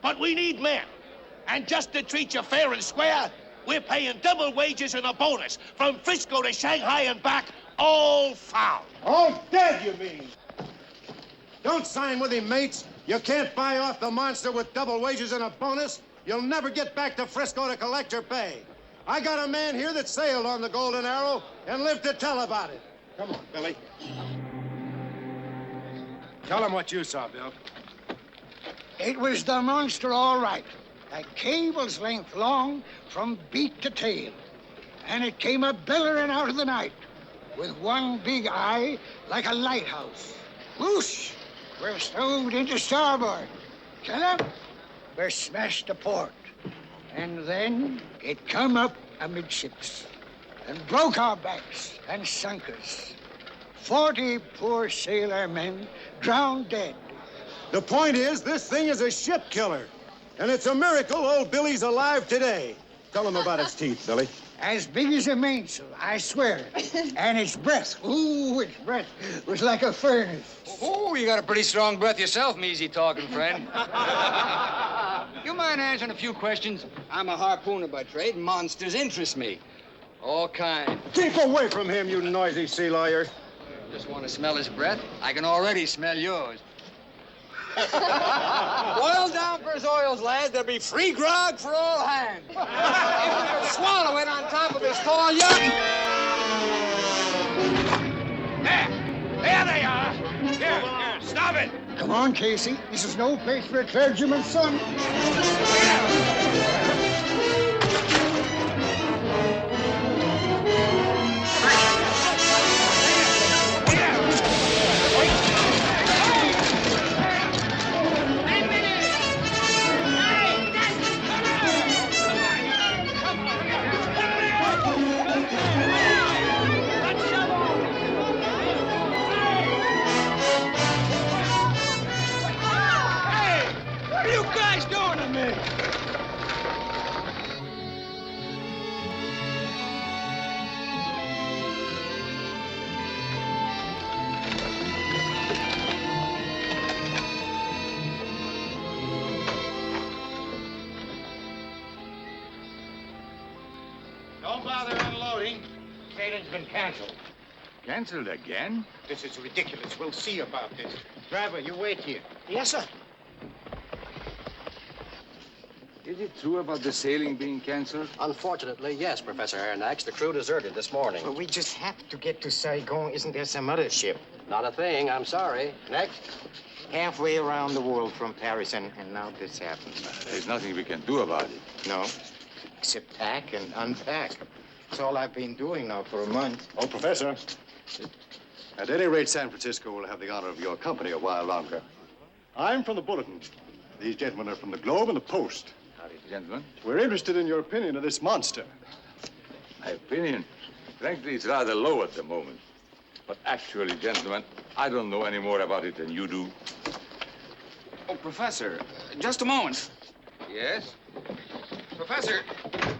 but we need men. And just to treat you fair and square, we're paying double wages and a bonus from Frisco to Shanghai and back, all found. All dead, you mean? Don't sign with him, mates. You can't buy off the monster with double wages and a bonus. You'll never get back to Frisco to collect your pay. I got a man here that sailed on the Golden Arrow and lived to tell about it. Come on, Billy. Tell him what you saw, Bill. It was the monster, all right. A cable's length long from beak to tail. And it came a-billering out of the night with one big eye like a lighthouse. Whoosh! We're stowed into starboard. Kill him? We're smashed to port. And then it come up amidships and broke our backs and sunk us. 40 poor sailor men drowned dead. The point is, this thing is a ship killer. And it's a miracle old Billy's alive today. Tell him about its teeth, Billy. As big as a mainsail, I swear. And its breath, ooh, its breath was like a furnace. Oh, you got a pretty strong breath yourself, measy talking friend. You mind answering a few questions? I'm a harpooner by trade, and monsters interest me. All kind. Keep away from him, you noisy sea lawyer. Just want to smell his breath? I can already smell yours. Boil down for his oils, lads. There'll be free grog for all hands. If we could swallow it on top of his tall yacht. There they are. Here, stop it. Come on, Casey. This is no place for a clergyman's son. Don't bother unloading. Sailing's been canceled. Canceled again? This is ridiculous. We'll see about this. Driver, you wait here. Yes, sir. Is it true about the sailing being canceled? Unfortunately, yes, Professor Aronnax. The crew deserted this morning. Well, we just have to get to Saigon. Isn't there some other ship? Not a thing, I'm sorry. Next. Halfway around the world from Paris, and now this happens. There's nothing we can do about it. No, except pack and unpack. That's all I've been doing now for a month. Oh, Professor. At any rate, San Francisco will have the honor of your company a while longer. I'm from the Bulletin. These gentlemen are from the Globe and the Post. Howdy, gentlemen. We're interested in your opinion of this monster. My opinion, frankly, is rather low at the moment. But actually, gentlemen, I don't know any more about it than you do. Oh, Professor, just a moment. Yes? Professor,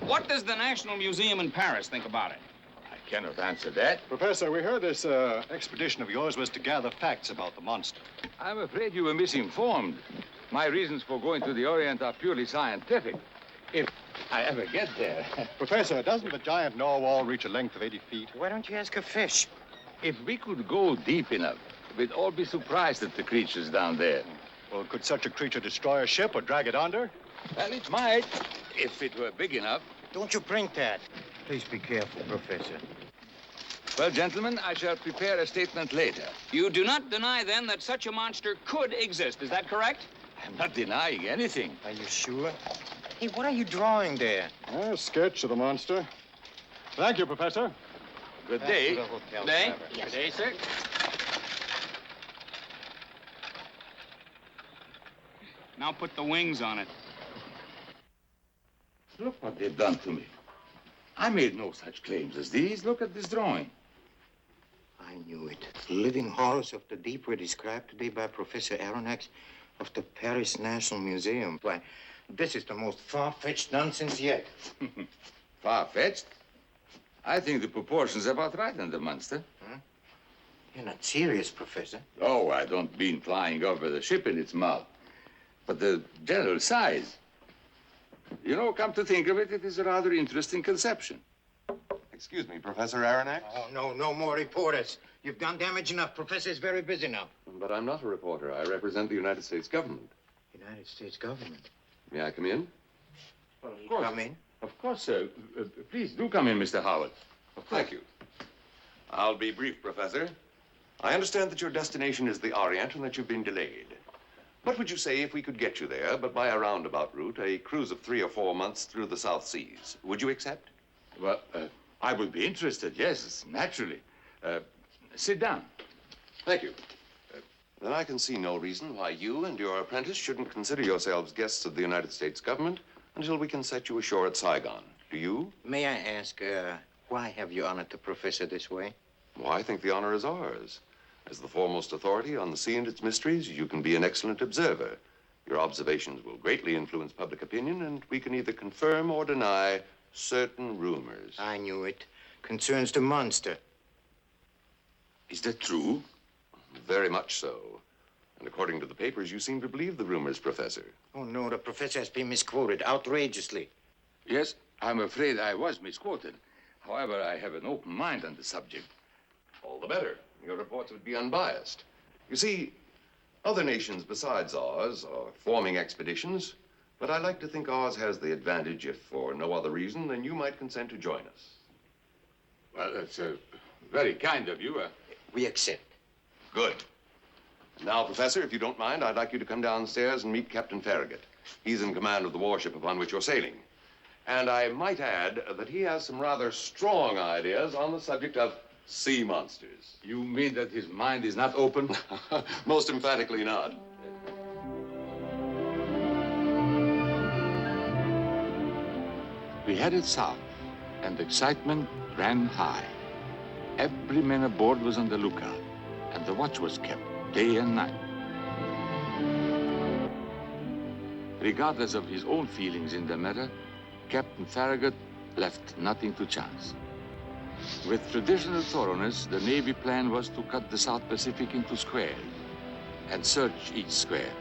what does the National Museum in Paris think about it? I cannot answer that. Professor, we heard this expedition of yours was to gather facts about the monster. I'm afraid you were misinformed. My reasons for going to the Orient are purely scientific. If I ever get there. Professor, doesn't the giant narwhal reach a length of 80 feet? Why don't you ask a fish? If we could go deep enough, we'd all be surprised at the creatures down there. Well, could such a creature destroy a ship or drag it under? Well, it might, if it were big enough. Don't you drink that. Please be careful, Professor. Well, gentlemen, I shall prepare a statement later. You do not deny, then, that such a monster could exist. Is that correct? I'm not denying anything. Are you sure? Hey, what are you drawing there? A sketch of the monster. Thank you, Professor. Good Back day. to the hotel, Day? driver. Good day, sir. Now put the wings on it. Look what they've done to me. I made no such claims as these. Look at this drawing. I knew it. Living horrors of the deep were described today by Professor Aronnax of the Paris National Museum. Why, this is the most far-fetched nonsense yet. Far-fetched? I think the proportions are about right in the monster. Huh? You're not serious, Professor. Oh, I don't mean flying over the ship in its mouth. But the general size. You know, come to think of it, it is a rather interesting conception. Excuse me, Professor Aronnax? Oh, no more reporters. You've done damage enough. Professor's very busy now. But I'm not a reporter. I represent the United States government. United States government? May I come in? Well, of course. Come in. Of course, sir. Please do come in, Mr. Howard. Thank you. I'll be brief, Professor. I understand that your destination is the Orient and that you've been delayed. What would you say if we could get you there, but by a roundabout route, a cruise of 3 or 4 months through the South Seas? Would you accept? Well, I would be interested, yes, naturally. Sit down. Thank you. Then I can see no reason why you and your apprentice shouldn't consider yourselves guests of the United States government until we can set you ashore at Saigon. Do you? May I ask, why have you honored the professor this way? Well, I think the honor is ours. As the foremost authority on the sea and its mysteries, you can be an excellent observer. Your observations will greatly influence public opinion, and we can either confirm or deny certain rumors. I knew it. Concerns the monster. Is that true? Very much so. And according to the papers, you seem to believe the rumors, Professor. Oh, no, the professor has been misquoted outrageously. Yes, I'm afraid I was misquoted. However, I have an open mind on the subject. All the better. Your reports would be unbiased. You see, other nations besides ours are forming expeditions, but I like to think ours has the advantage, if for no other reason, than you might consent to join us. Well, that's very kind of you. We accept. Good. And now, Professor, if you don't mind, I'd like you to come downstairs and meet Captain Farragut. He's in command of the warship upon which you're sailing. And I might add that he has some rather strong ideas on the subject of sea monsters. You mean that his mind is not open? Most emphatically not. We headed south, and excitement ran high. Every man aboard was on the lookout, and the watch was kept day and night. Regardless of his own feelings in the matter, Captain Farragut left nothing to chance. With traditional thoroughness, the Navy plan was to cut the South Pacific into squares and search each square.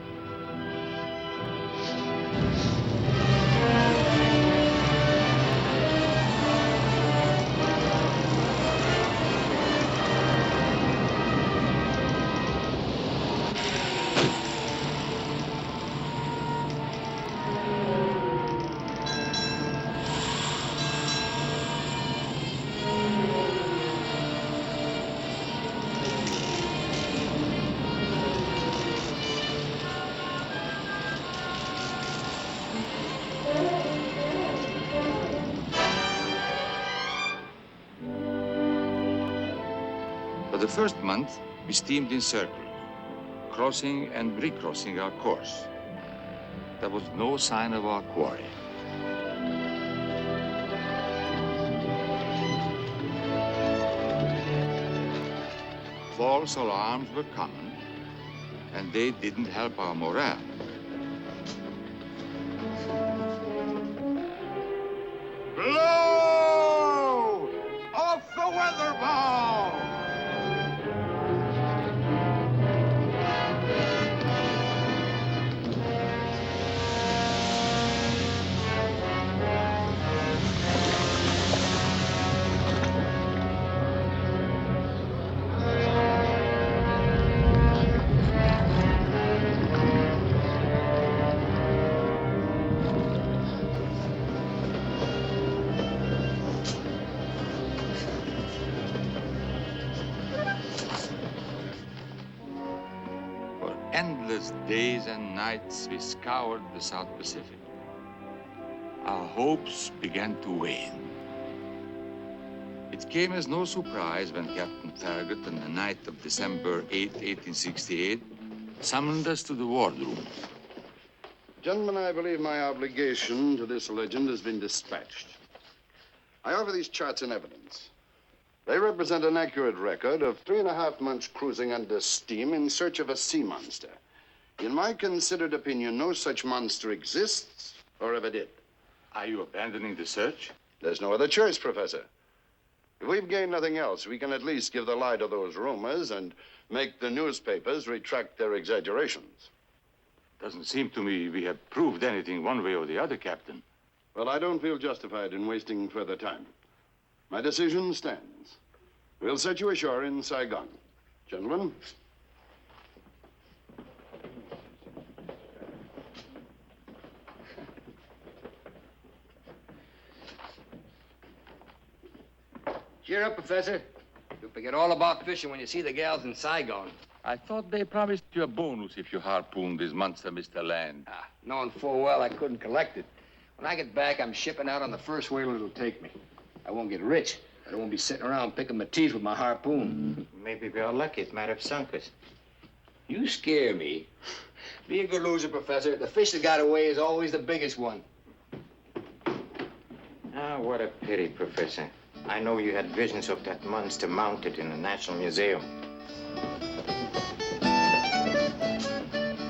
For the first month, we steamed in circles, crossing and recrossing our course. There was no sign of our quarry. False alarms were common, and they didn't help our morale. Blow! Off the weather bow! For endless days and nights, we scoured the South Pacific. Our hopes began to wane. It came as no surprise when Captain Farragut, on the night of December 8, 1868, summoned us to the wardroom. Gentlemen, I believe my obligation to this legend has been dispatched. I offer these charts in evidence. They represent an accurate record of 3.5 months cruising under steam in search of a sea monster. In my considered opinion, no such monster exists or ever did. Are you abandoning the search? There's no other choice, Professor. If we've gained nothing else, we can at least give the lie to those rumors and make the newspapers retract their exaggerations. Doesn't seem to me we have proved anything one way or the other, Captain. Well, I don't feel justified in wasting further time. My decision stands. We'll set you ashore in Saigon. Gentlemen. Cheer up, Professor. You'll forget all about fishing when you see the gals in Saigon. I thought they promised you a bonus if you harpooned this monster, Mr. Land. Knowing full well I couldn't collect it. When I get back, I'm shipping out on the first whaler it'll take me. I won't get rich, but I won't be sitting around picking my teeth with my harpoon. Maybe we are lucky. It might have sunk us. You scare me. Be a good loser, Professor. The fish that got away is always the biggest one. Ah, what a pity, Professor. I know you had visions of that monster mounted in the National Museum.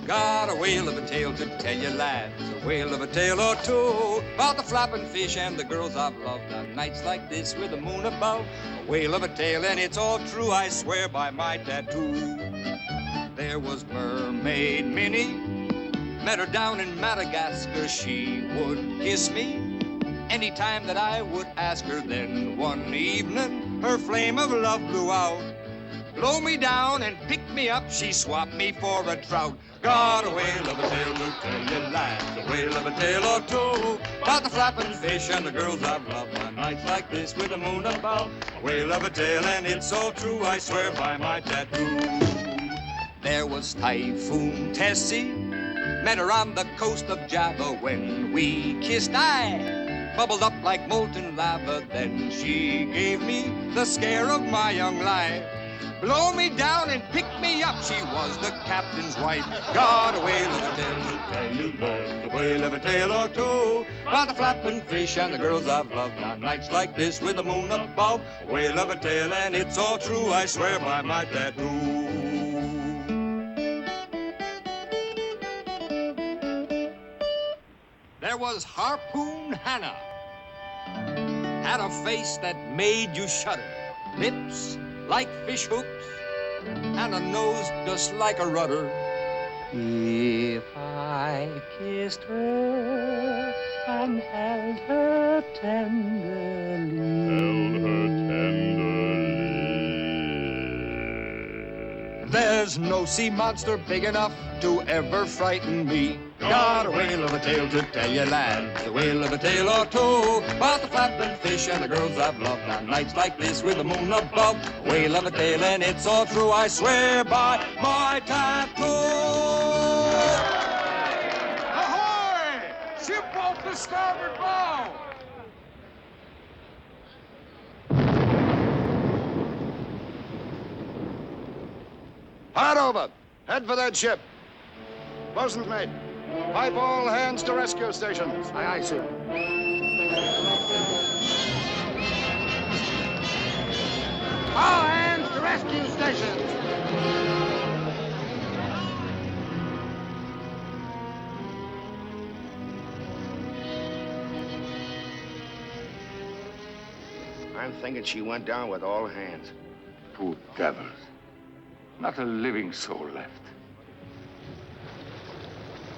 Got a whale of a tale to tell you, lads, a whale of a tale or two, about the flapping fish and the girls I've loved on nights like this with the moon above. A whale of a tale, and it's all true, I swear by my tattoo. There was Mermaid Minnie, met her down in Madagascar. She would kiss me anytime that I would ask her. Then one evening, her flame of love blew out. Blow me down and pick me up, she swapped me for a trout. Got a whale of a tale to tell you, lads, a whale of a tale or two, about the flapping fish and the girls I've loved on nights like this with the moon above. A whale of a tale, and it's all true, I swear by my tattoo. There was Typhoon Tessie, met her on the coast of Java. When we kissed, I bubbled up like molten lava. Then she gave me the scare of my young life. Blow me down and pick me up, she was the captain's wife. Got a whale of a tale to tell you, lads, a whale of a tale or two, about the flapping fish and the girls I've loved on nights like this with the moon above. A whale of a tale, and it's all true, I swear by my tattoo. There was Harpoon Hannah, had a face that made you shudder, lips like fish hooks, and a nose just like a rudder. If I kissed her and held her tenderly, there's no sea monster big enough to ever frighten me. Got a whale of a tale to tell you, lads, a whale of a tale or two, about the flapping fish and the girls I've loved on nights like this with the moon above. A whale of a tale, and it's all true, I swear by my tattoo. Ahoy! Ship off the starboard bow! Hard over. Head for that ship. Bosun's mate, pipe all hands to rescue stations. Aye, aye, sir. All hands to rescue stations. I'm thinking she went down with all hands. Poor devils. Not a living soul left.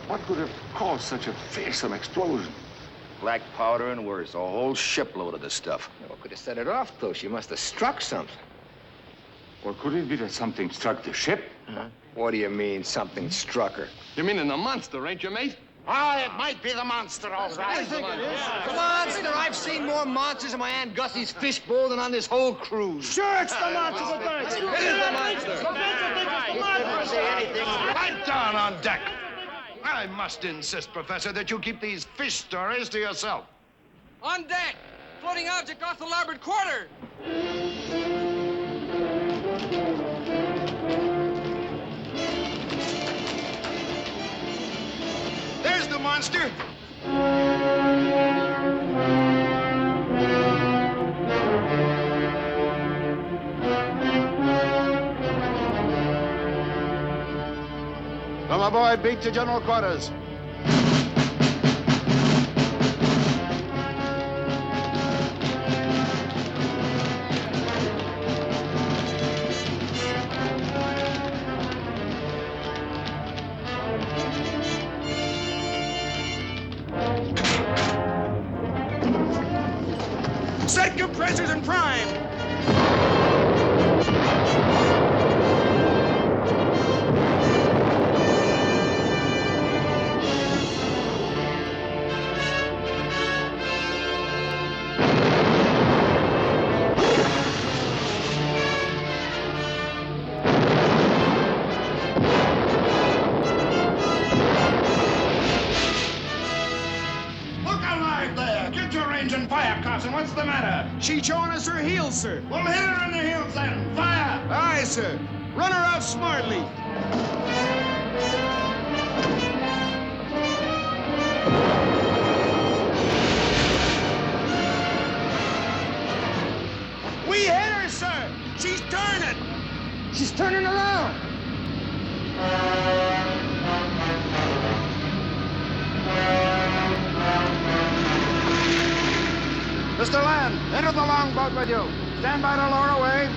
What could have caused such a fearsome explosion? Black powder and worse. A whole shipload of the stuff. What could have set it off, though? She must have struck something. Or could it be that something struck the ship? Huh? What do you mean, something struck her? You mean in the monster, ain't you, mate? Ah, it might be the monster, all right. I think it is. Come on, Monster. I've seen more monsters in my Aunt Gussie's fishbowl than on this whole cruise. Sure, it's the monster. It is the monster. Right down on deck. I must insist, Professor, that you keep these fish stories to yourself. On deck! Floating object off the larboard quarter! There's the monster. Come aboard, beat to general quarters. Check your pressures and prime. And fire, Carson. What's the matter? She's showing us her heels, sir. Well, hit her in the heels then. Fire! Aye, sir. Run her out smartly. We hit her, sir. She's turning. She's turning around. Mr. Land, enter the longboat with you. Stand by to lower away.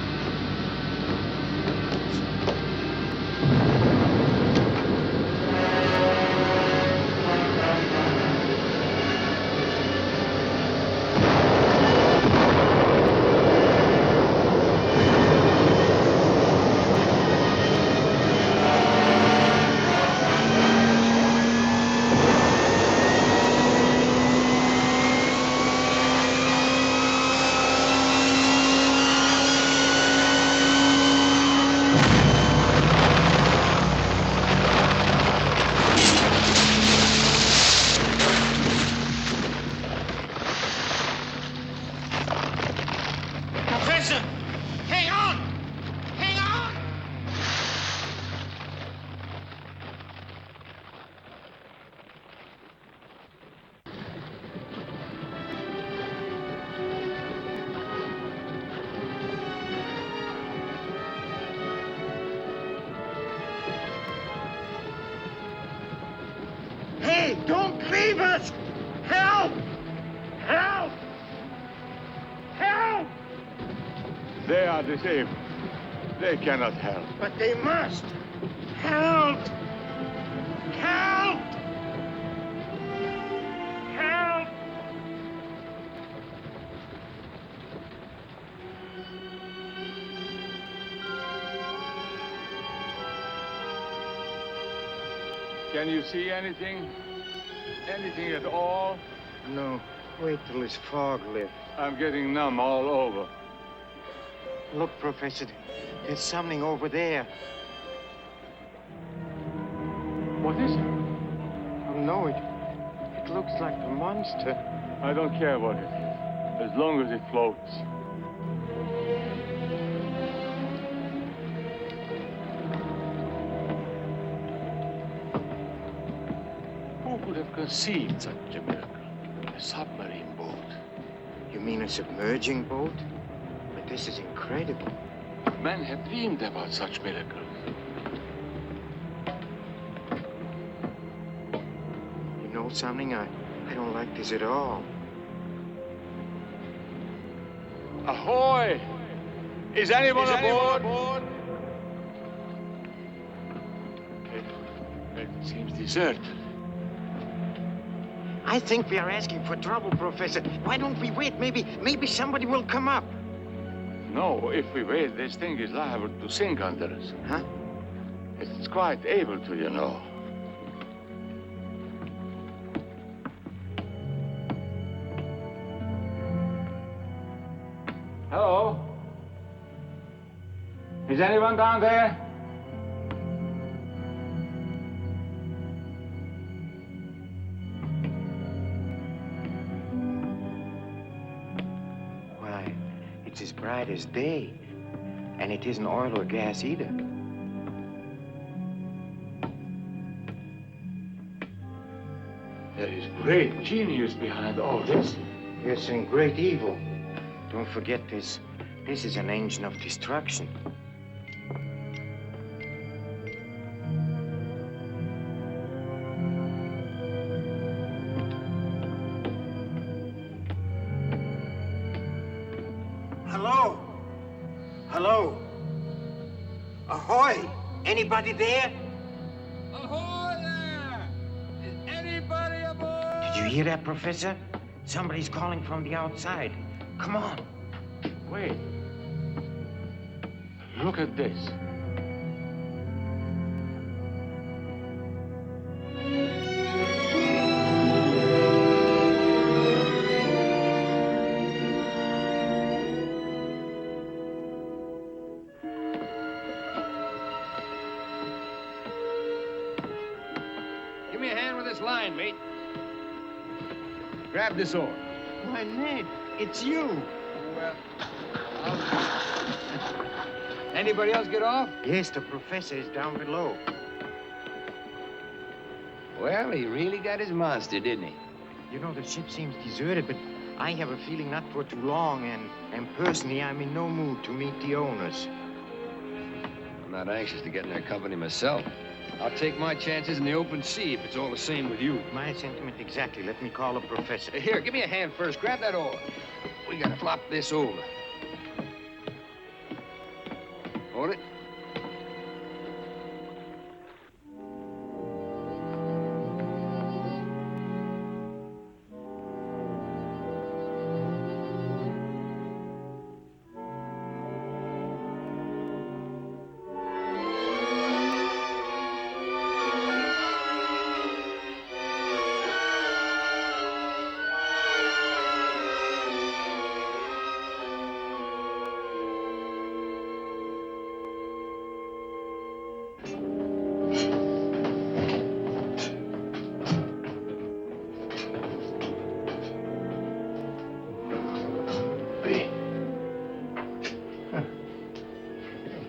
Professor, hang on! Hang on! Hey, don't leave us! Help! Help! Help! They are disabled. They cannot help. But they must! Help! Help! Help! Can you see anything? Anything at all? No. Wait till this fog lifts. I'm getting numb all over. Look, Professor, there's something over there. What is it? Oh, no, it looks like a monster. I don't care what it is, as long as it floats. Who could have conceived such a miracle? A submarine boat. You mean a submerging boat? But this is incredible. Men have dreamed about such miracles. You know something? I don't like this at all. Ahoy! Is anyone aboard? It seems deserted. I think we are asking for trouble, Professor. Why don't we wait? Maybe somebody will come up. No, if we wait, this thing is liable to sink under us. Huh? It's quite able to, you know. Hello? Is anyone down there? Why, it's as bright as day. And it isn't oil or gas either. There is great genius behind all this. Yes, and great evil. Don't forget this. This is an engine of destruction. Hello? Hello? Ahoy! Anybody there? Ahoy there! Is anybody aboard? Did you hear that, Professor? Somebody's calling from the outside. Come on. Wait. Look at this. Give me a hand with this line, mate. Grab this oar. Why, Ned, it's you. Well, Anybody else get off? Yes, the professor is down below. Well, he really got his monster, didn't he? You know, the ship seems deserted, but I have a feeling not for too long, and personally, I'm in no mood to meet the owners. I'm not anxious to get in their company myself. I'll take my chances in the open sea if it's all the same with you. My sentiment exactly. Let me call the professor. Here, give me a hand first. Grab that oar. We gotta flop this over. Hold it.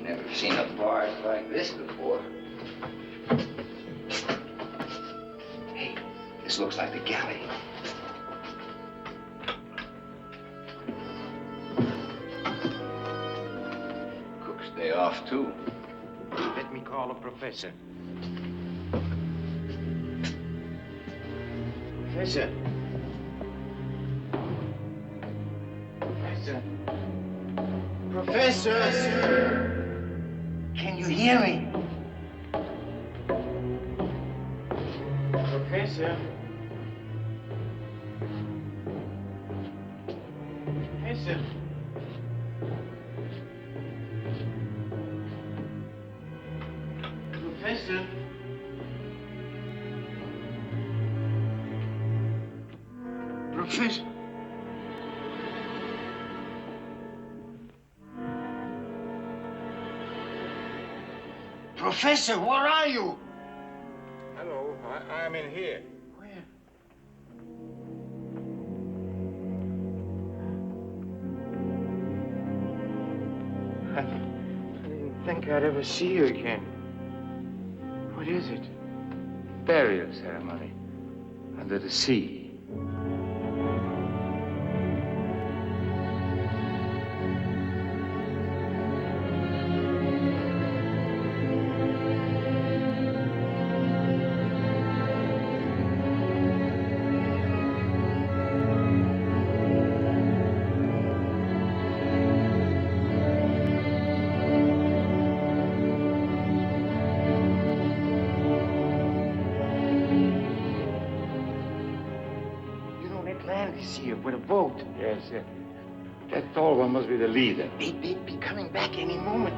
Never seen a barge like this before. Hey, this looks like the galley. Cook's day off, too. Let me call the professor. Professor. Professor. Professor! Can you hear me? Professor? Professor? Professor? Professor? Professor, where are you? Hello, I'm in here. Where? I didn't think I'd ever see you again. What is it? Burial ceremony under the sea. Is here with a boat. Yes, yes. That tall one must be the leader. They'd be coming back any moment.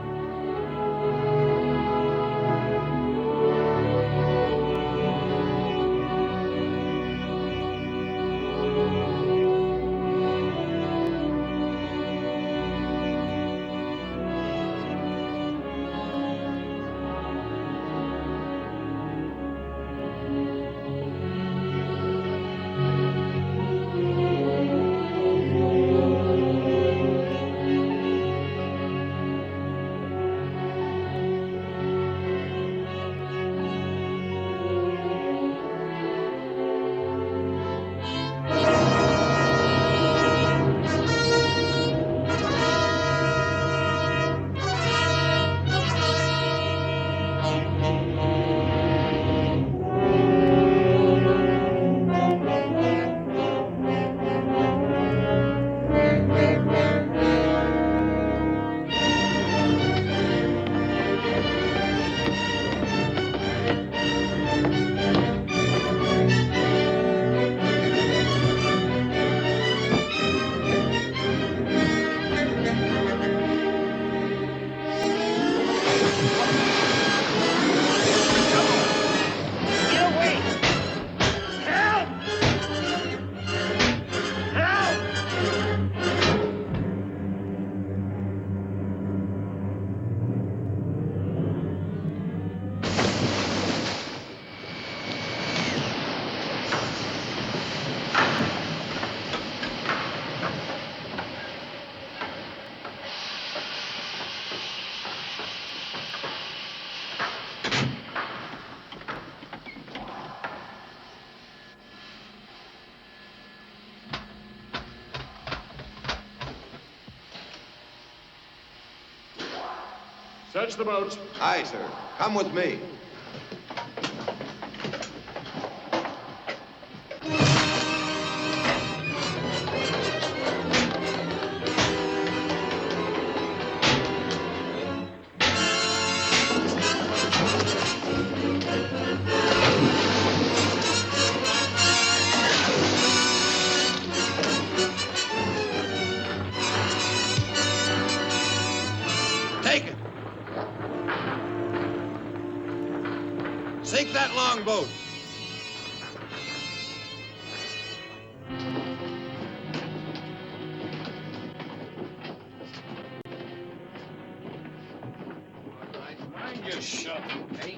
Search the boat. Aye, sir. Come with me. Take it. Sink that longboat. Mind your shovel, eh?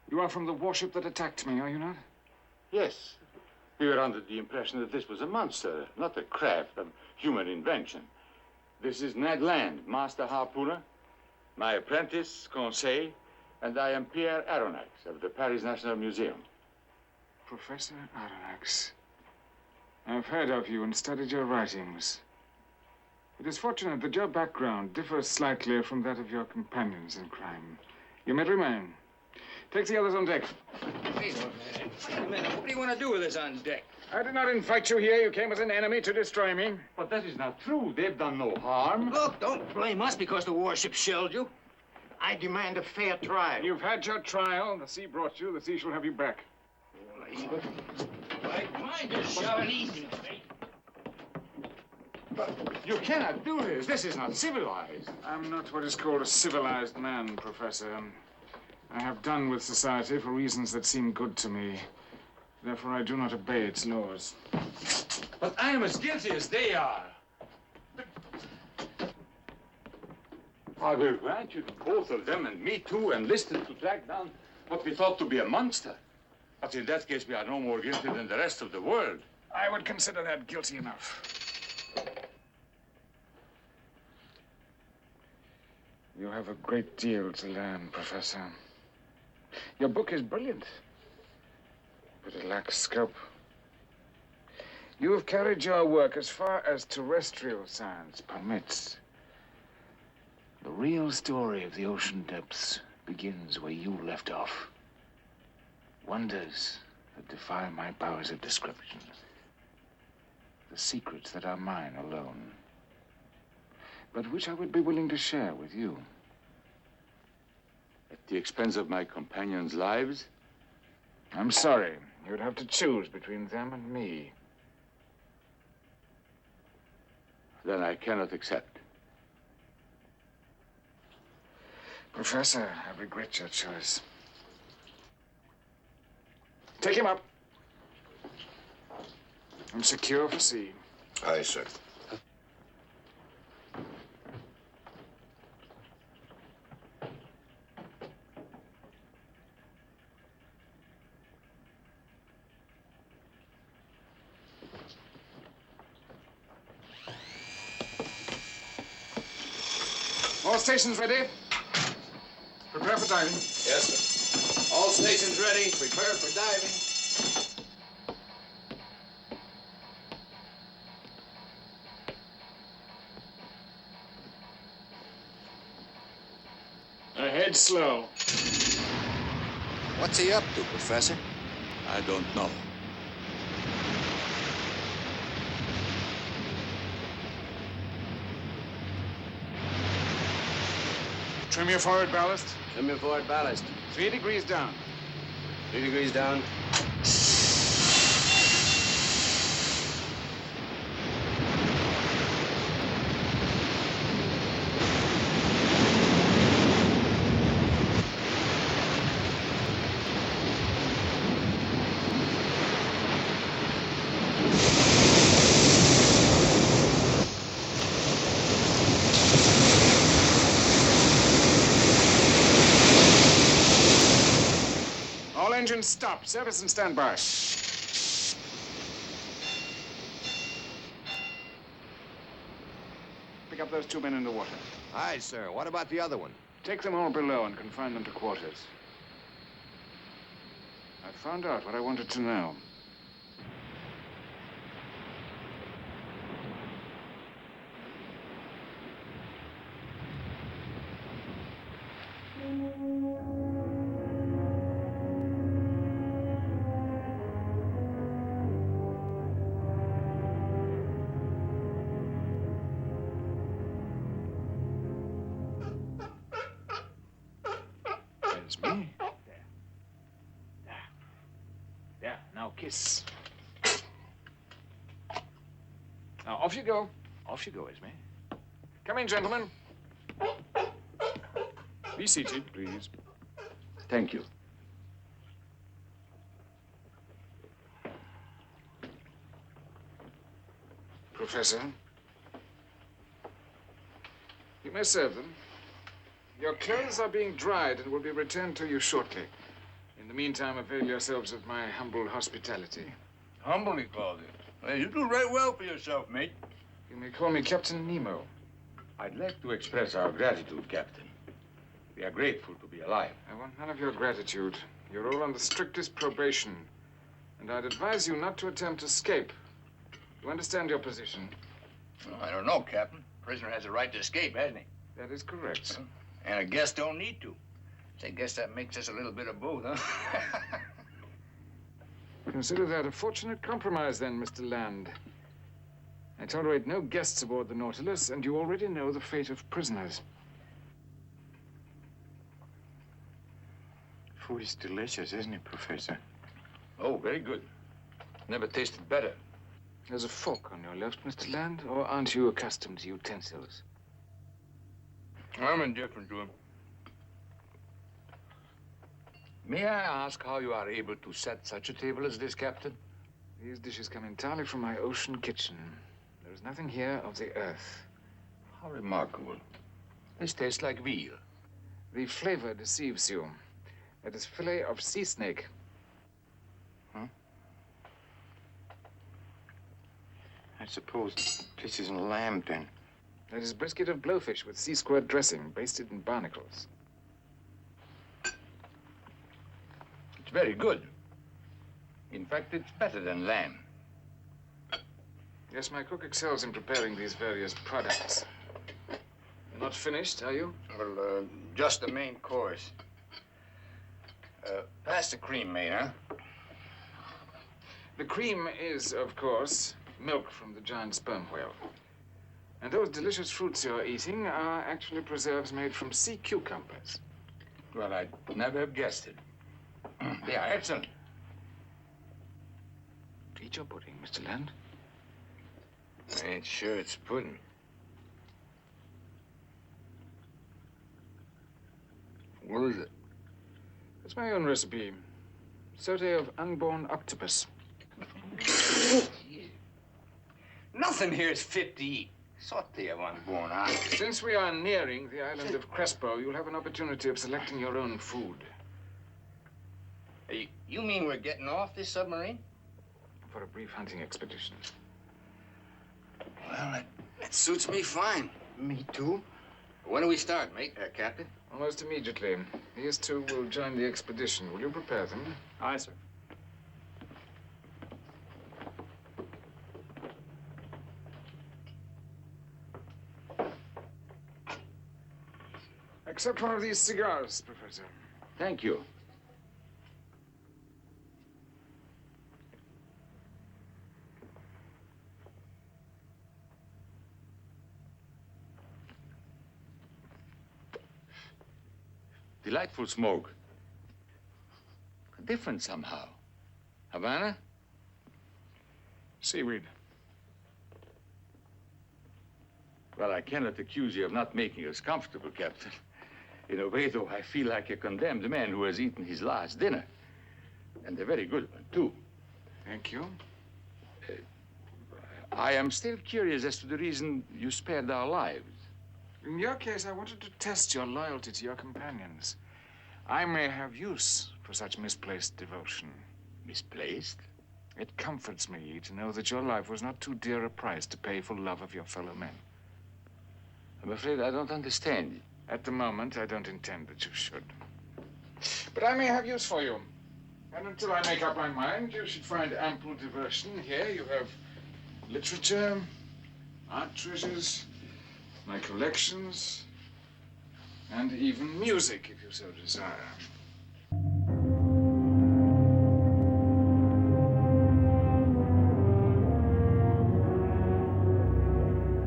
You are from the warship that attacked me, are you not? Yes. We were under the impression that this was a monster, not a craft of human invention. This is Ned Land, master harpooner, my apprentice, Conseil, and I am Pierre Aronnax of the Paris National Museum. Professor Aronnax. I've heard of you and studied your writings. It is fortunate that your background differs slightly from that of your companions in crime. You may remain. Take the others on deck. Wait a minute. What do you want to do with us on deck? I did not invite you here. You came as an enemy to destroy me. But that is not true. They've done no harm. Look, don't blame us because the warship shelled you. I demand a fair trial. You've had your trial. The sea brought you. The sea shall have you back. Mind your shovel easy, eh? But you cannot do this. This is not civilized. I'm not what is called a civilized man, Professor. I have done with society for reasons that seem good to me. Therefore, I do not obey its laws. But I am as guilty as they are. I will grant you that both of them and me too enlisted to track down what we thought to be a monster. But in that case, we are no more guilty than the rest of the world. I would consider that guilty enough. You have a great deal to learn, Professor. Your book is brilliant, but it lacks scope. You have carried your work as far as terrestrial science permits. The real story of the ocean depths begins where you left off. Wonders that defy my powers of description. The secrets that are mine alone, but which I would be willing to share with you. At the expense of my companions' lives? I'm sorry. You'd have to choose between them and me. Then I cannot accept. Professor, I regret your choice. Take him up. I'm secure for sea. Aye, sir. All stations ready? Prepare for diving. Yes, sir. All stations ready. Prepare for diving. Ahead slow. What's he up to, Professor? I don't know. Trim your forward ballast. Trim your forward ballast. 3 degrees down. 3 degrees down. All engines stop. Service and standby. up those 2 men in the water. Aye, sir. What about the other one? Take them all below and confine them to quarters. I found out what I wanted to know. There's me. There. Now kiss. Now off you go. Off you go, Esme. Come in, gentlemen. Be seated, please. Thank you. Professor, you may serve them. Your clothes are being dried and will be returned to you shortly. In the meantime, avail yourselves of my humble hospitality. Humble, he calls it. Well, you do right well for yourself, mate. You may call me Captain Nemo. I'd like to express our gratitude, Captain. We are grateful to be alive. I want none of your gratitude. You're all on the strictest probation. And I'd advise you not to attempt escape. You understand your position? Well, I don't know, Captain. Prisoner has a right to escape, hasn't he? That is correct. And a guest don't need to. So I guess that makes us a little bit of both, huh? Consider that a fortunate compromise, then, Mr. Land. I tolerate no guests aboard the Nautilus, and you already know the fate of prisoners. Food is delicious, isn't it, Professor? Oh, very good. Never tasted better. There's a fork on your left, Mr. Land, or aren't you accustomed to utensils? I'm indifferent to him. May I ask how you are able to set such a table as this, Captain? These dishes come entirely from my ocean kitchen. There is nothing here of the earth. How remarkable. This tastes like veal. The flavor deceives you. That is fillet of sea snake. Huh? I suppose this isn't lamb, then. That is brisket of blowfish with sea squirt dressing, basted in barnacles. It's very good. In fact, it's better than lamb. Yes, my cook excels in preparing these various products. You're not finished, are you? Well, just the main course. Pass the cream, mate, huh? The cream is, of course, milk from the giant sperm whale. And those delicious fruits you're eating are actually preserves made from sea cucumbers. Well, I'd never have guessed it. They are excellent. Eat your pudding, Mr. Land. I ain't sure it's pudding. What is it? It's my own recipe. Sauté of unborn octopus. Nothing here is fit to eat. Sauté of unborn octopus. Since we are nearing the island of Crespo, you'll have an opportunity of selecting your own food. You mean we're getting off this submarine? For a brief hunting expedition. Well, that suits me fine. Me too. When do we start, mate, Captain? Almost immediately. These two will join the expedition. Will you prepare them? Aye, sir. Accept one of these cigars, Professor. Thank you. Delightful smoke. Different somehow. Havana? Seaweed. Well, I cannot accuse you of not making us comfortable, Captain. In a way, though, I feel like a condemned man who has eaten his last dinner. And a very good one, too. Thank you. I am still curious as to the reason you spared our lives. In your case, I wanted to test your loyalty to your companions. I may have use for such misplaced devotion. Misplaced? It comforts me to know that your life was not too dear a price to pay for love of your fellow men. I'm afraid I don't understand. At the moment, I don't intend that you should. But I may have use for you. And until I make up my mind, you should find ample diversion here. You have literature, art treasures, my collections, and even music, if you so desire.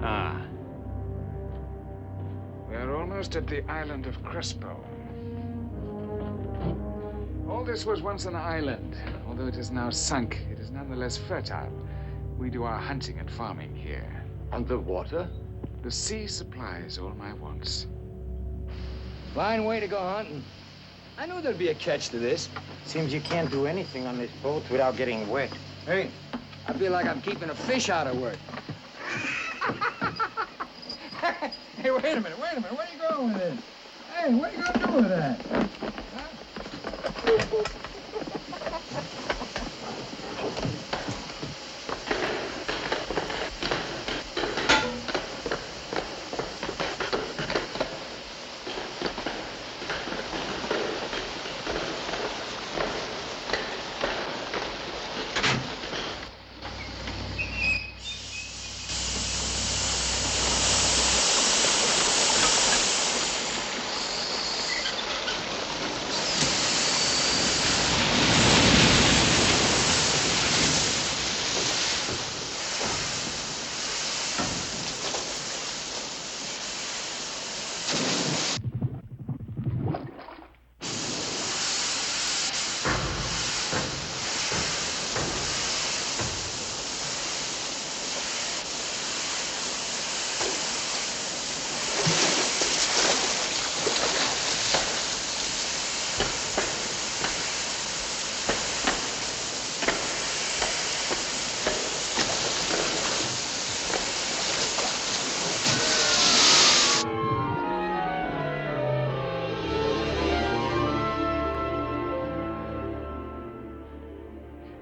Ah, We're almost at the island of Crespo. All this was once an island. Although it is now sunk, it is nonetheless fertile. We do our hunting and farming here. underwater? The sea supplies all my wants. Fine way to go hunting. I knew there'd be a catch to this. Seems you can't do anything on this boat without getting wet. Hey, I feel like I'm keeping a fish out of work. Hey, wait a minute. Where are you going with this? Hey, what are you gonna do with that?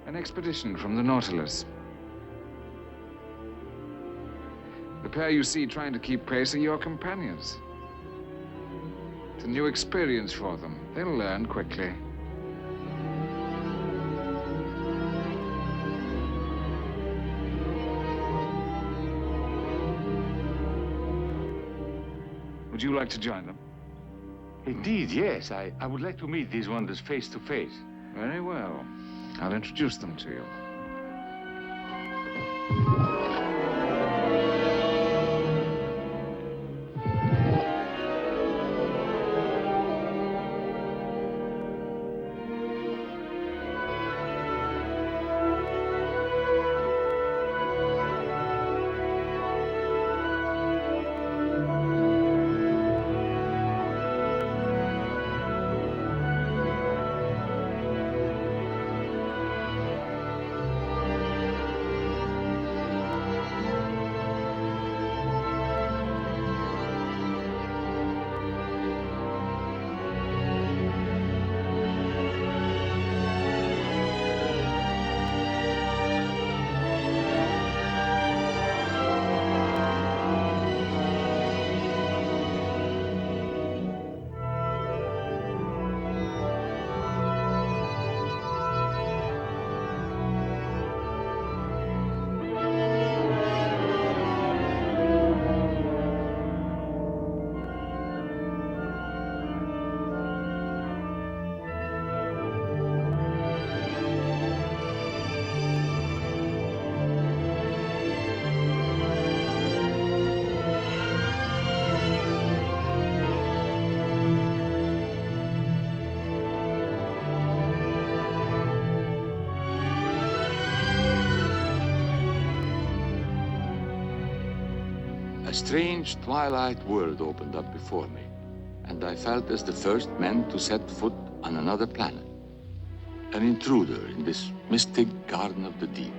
An expedition from the Nautilus. The pair you see trying to keep pace are your companions. It's a new experience for them. They'll learn quickly. Would you like to join them? Indeed, yes. I would like to meet these wonders face to face. Very well. I'll introduce them to you. A strange twilight world opened up before me, and I felt as the first man to set foot on another planet. An intruder in this mystic garden of the deep.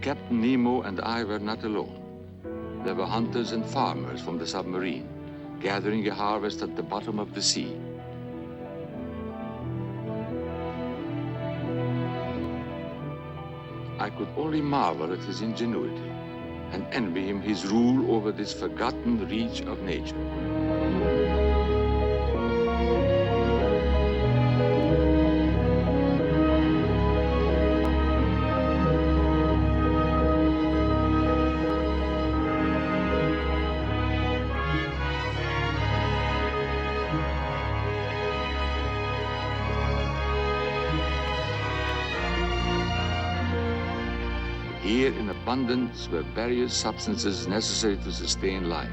Captain Nemo and I were not alone. There were hunters and farmers from the submarine, gathering a harvest at the bottom of the sea. I could only marvel at his ingenuity and envy him his rule over this forgotten reach of nature. Here in abundance were various substances necessary to sustain life.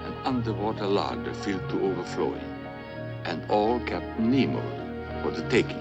An underwater larder filled to overflowing, and all Captain Nemo for the taking.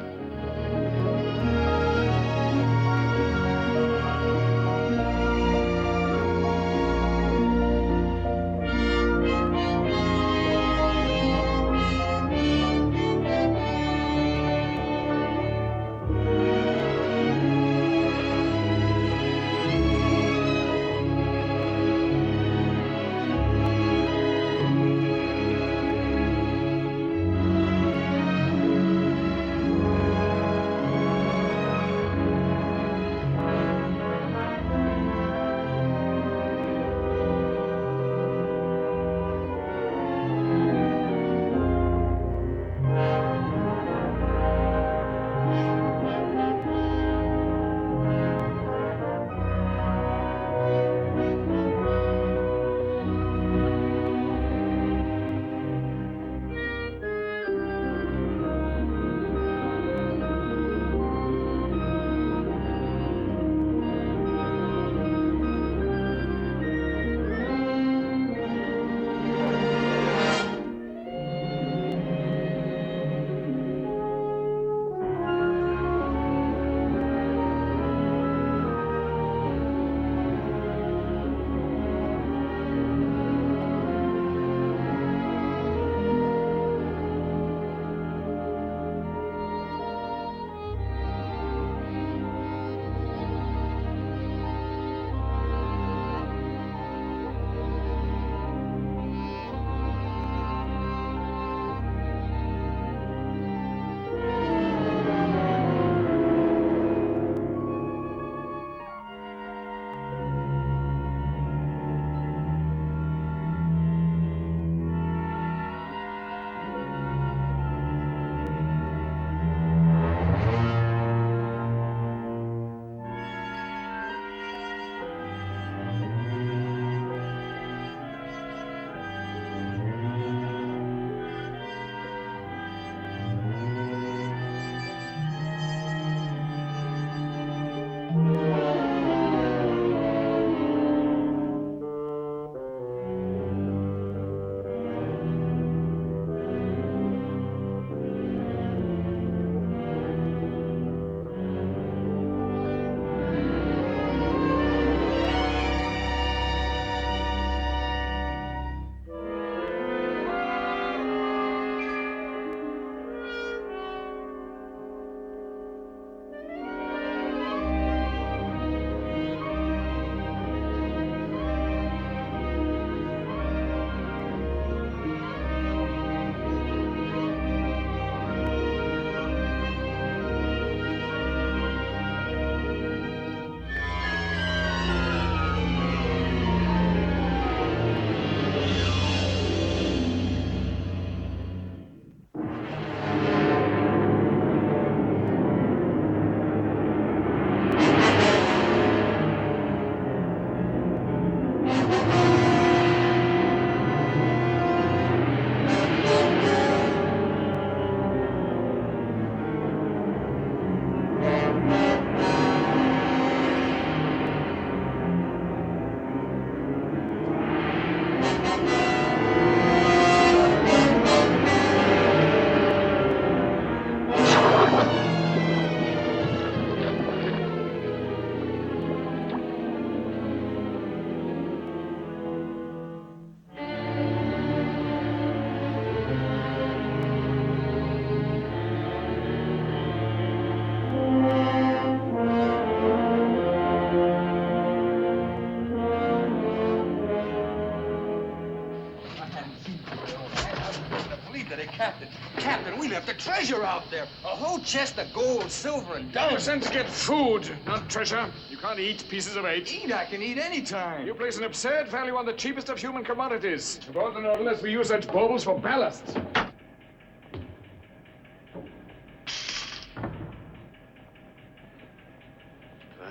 The treasure out there. A whole chest of gold, silver, and You're diamonds. sent to get food, not treasure. You can't eat pieces of eight. Eat, I can eat any time. You place an absurd value on the cheapest of human commodities. More than unless we use such baubles for ballast.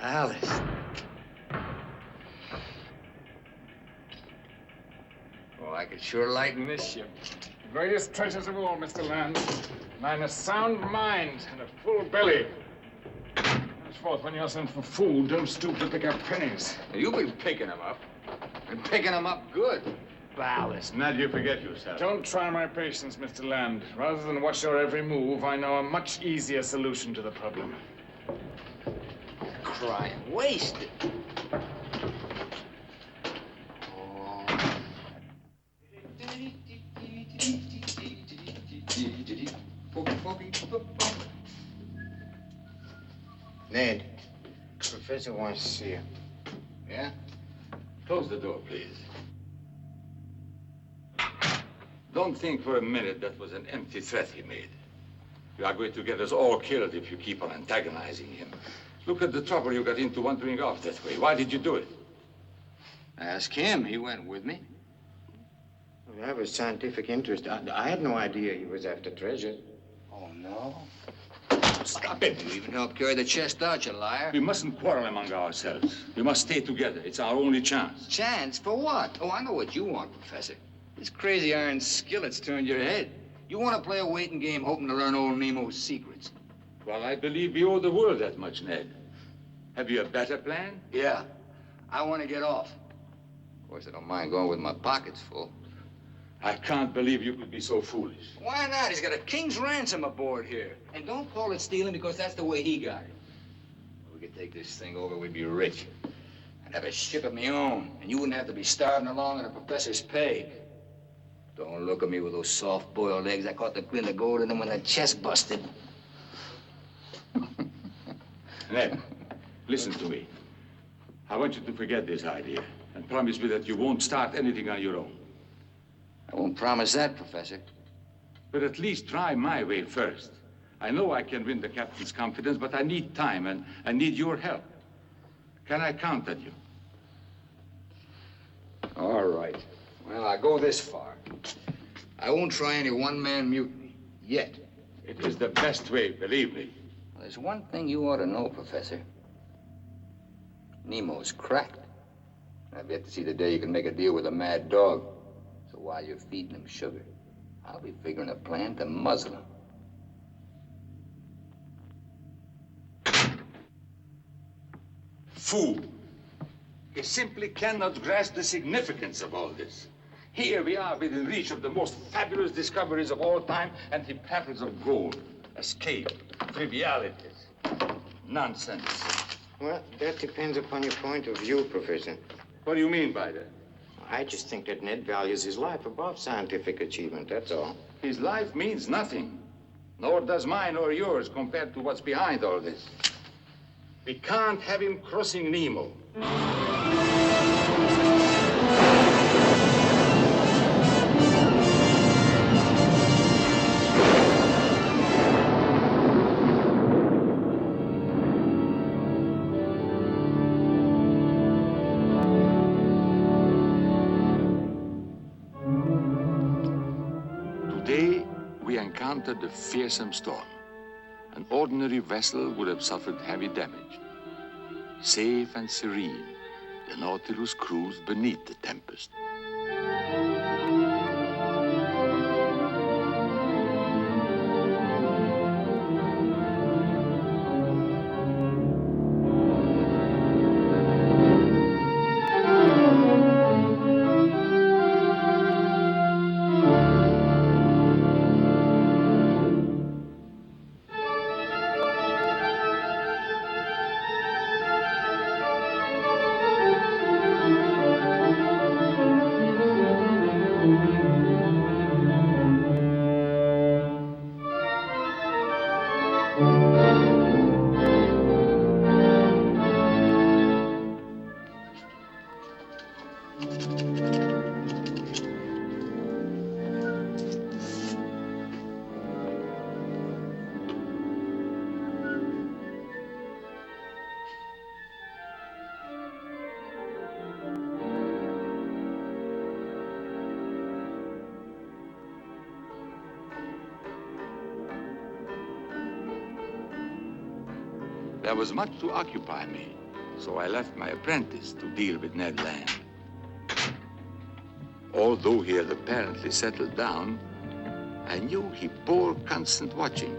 Alice. Oh, I could sure lighten this ship. Greatest treasures of all, Mr. Land. Mine a sound mind and a full belly. Henceforth, when you're sent for food, don't stoop to pick up pennies. You've been picking them up. And picking them up good. Ballast. Now you forget yourself. Don't try my patience, Mr. Land. Rather than watch your every move, I know a much easier solution to the problem. Crying. Wasted. Ned, Professor wants to see you. Yeah? Close the door, please. Don't think for a minute that was an empty threat he made. You are going to get us all killed if you keep on antagonizing him. Look at the trouble you got into wandering off that way. Why did you do it? Ask him. He went with me. Well, that was scientific interest. I had no idea he was after treasure. Oh, no? Stop it. You even helped carry the chest out, you liar. We mustn't quarrel among ourselves. We must stay together. It's our only chance. Chance? For what? Oh, I know what you want, Professor. This crazy iron skillet's turned your head. You want to play a waiting game hoping to learn old Nemo's secrets. Well, I believe we owe the world that much, Ned. Have you a better plan? Yeah. I want to get off. Of course, I don't mind going with my pockets full. I can't believe you could be so foolish. Why not? He's got a king's ransom aboard here. And don't call it stealing because that's the way he got it. If we could take this thing over, we'd be rich. I'd have a ship of my own, and you wouldn't have to be starving along on a professor's pay. Don't look at me with those soft-boiled eggs. I caught the glint of gold in them when the chest busted. Ned, listen to me. I want you to forget this idea and promise me that you won't start anything on your own. I won't promise that, Professor. But at least try my way first. I know I can win the captain's confidence, but I need time and I need your help. Can I count on you? All right. Well, I'll go this far. I won't try any one-man mutiny. Yet. It is the best way, believe me. Well, there's one thing you ought to know, Professor. Nemo's cracked. I've yet to see the day you can make a deal with a mad dog. So while you're feeding him sugar, I'll be figuring a plan to muzzle him. Fool. He simply cannot grasp the significance of all this. Here we are within reach of the most fabulous discoveries of all time, and he prattles of gold, escape, trivialities, nonsense. Well, that depends upon your point of view, Professor. What do you mean by that? I just think that Ned values his life above scientific achievement, that's all. His life means nothing, nor does mine or yours compared to what's behind all this. We can't have him crossing Nemo. Today, we encountered a fearsome storm. An ordinary vessel would have suffered heavy damage. Safe and serene, the Nautilus cruised beneath the tempest. There was much to occupy me, so I left my apprentice to deal with Ned Land. Although he had apparently settled down, I knew he bore constant watching.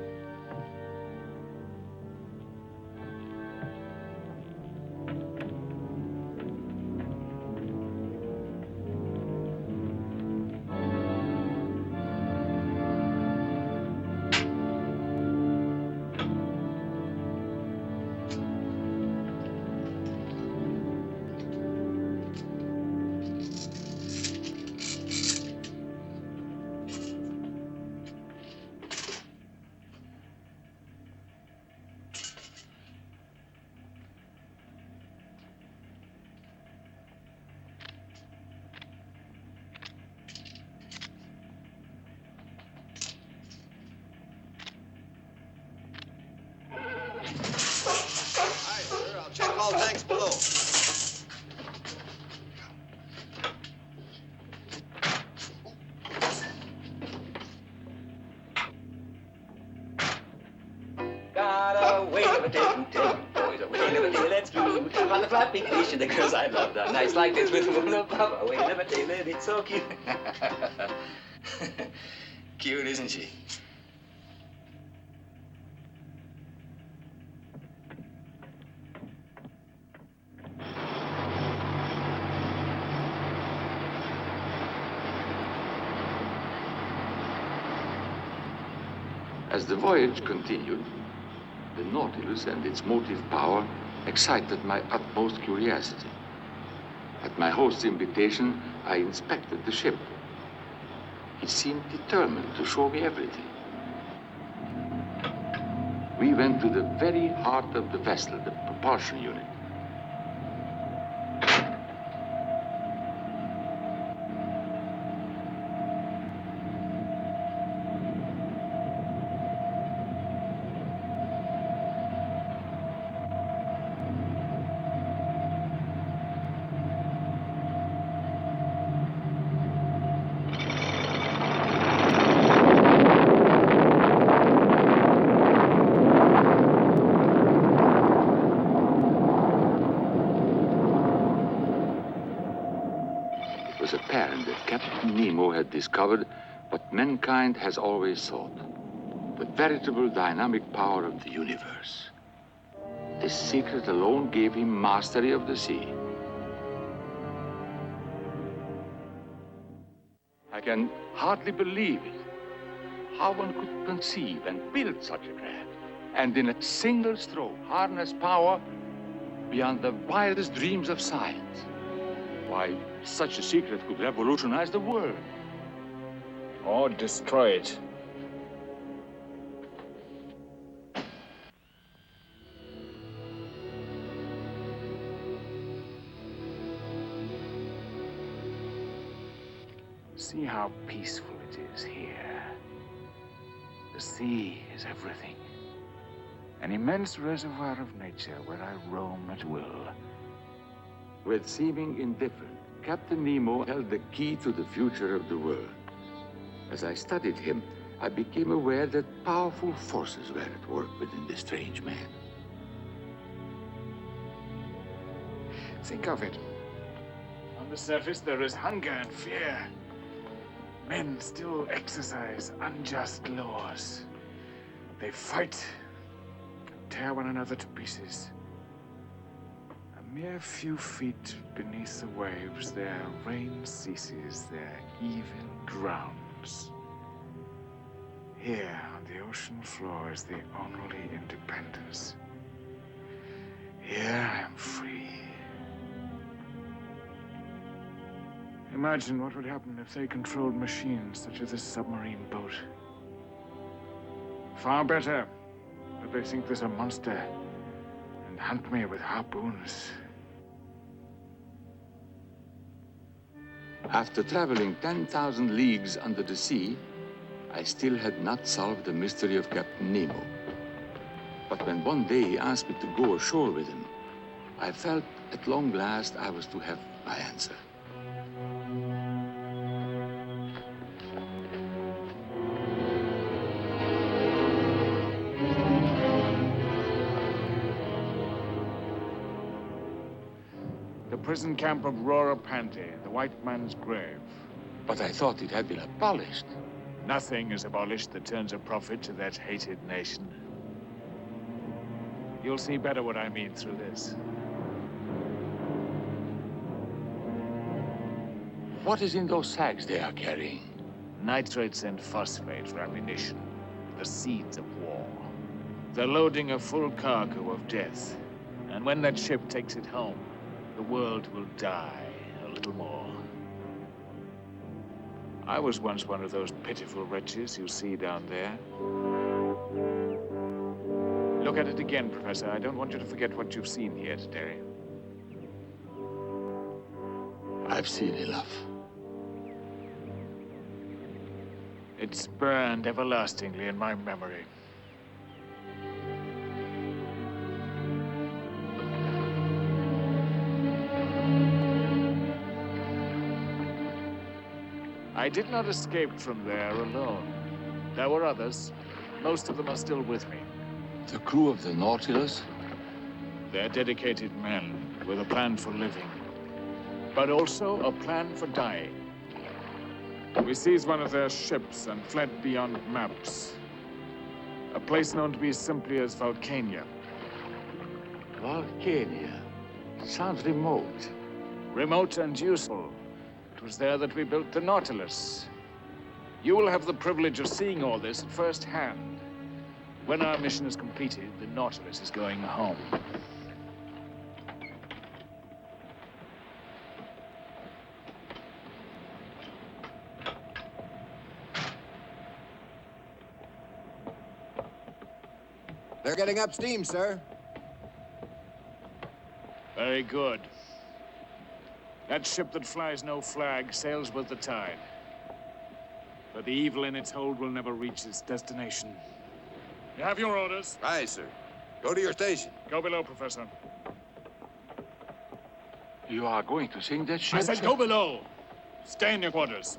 Check all tanks below. Got a way of a day, boys, a way of a day, let's move on the flat big fish and the girls I love on nights like this with moon above. A way of a day, it's so cute. Cute, isn't she? As the voyage continued, the Nautilus and its motive power excited my utmost curiosity. At my host's invitation, I inspected the ship. He seemed determined to show me everything. We went to the very heart of the vessel, the propulsion unit. It was apparent that Captain Nemo had discovered what mankind has always sought, the veritable dynamic power of the universe. This secret alone gave him mastery of the sea. I can hardly believe it. How one could conceive and build such a craft, and in a single stroke harness power beyond the wildest dreams of science. Why, such a secret could revolutionize the world. Or destroy it. See how peaceful it is here. The sea is everything. An immense reservoir of nature where I roam at will. With seeming indifference, Captain Nemo held the key to the future of the world. As I studied him, I became aware that powerful forces were at work within this strange man. Think of it. On the surface, there is hunger and fear. Men still exercise unjust laws. They fight, tear one another to pieces. A mere few feet beneath the waves, their reign ceases, their evil drowns. Here on the ocean floor is the only independence. Here I am free. Imagine what would happen if they controlled machines such as this submarine boat. Far better that they think there's a monster and hunt me with harpoons. After traveling 10,000 leagues under the sea, I still had not solved the mystery of Captain Nemo. But when one day he asked me to go ashore with him, I felt at long last I was to have my answer. prison camp of Rorapante, the white man's grave. But I thought it had been abolished. Nothing is abolished that turns a profit to that hated nation. You'll see better what I mean through this. What is in those sacks they are carrying? Nitrates and phosphate for ammunition. The seeds of war. They're loading a full cargo of death. And when that ship takes it home, the world will die a little more. I was once one of those pitiful wretches you see down there. Look at it again, Professor. I don't want you to forget what you've seen here today. I've seen enough. It's burned everlastingly in my memory. I did not escape from there alone. There were others. Most of them are still with me. The crew of the Nautilus? They're dedicated men with a plan for living, but also a plan for dying. We seized one of their ships and fled beyond maps. A place known to be simply as Vulcania. Vulcania? Sounds remote. Remote and useful. It was there that we built the Nautilus. You will have the privilege of seeing all this at first hand. When our mission is completed, the Nautilus is going home. They're getting up steam, sir. Very good. That ship that flies no flag sails with the tide. But the evil in its hold will never reach its destination. You have your orders. Aye, sir. Go to your station. Go below, Professor. You are going to sink that ship? I said go below. Stay in your quarters.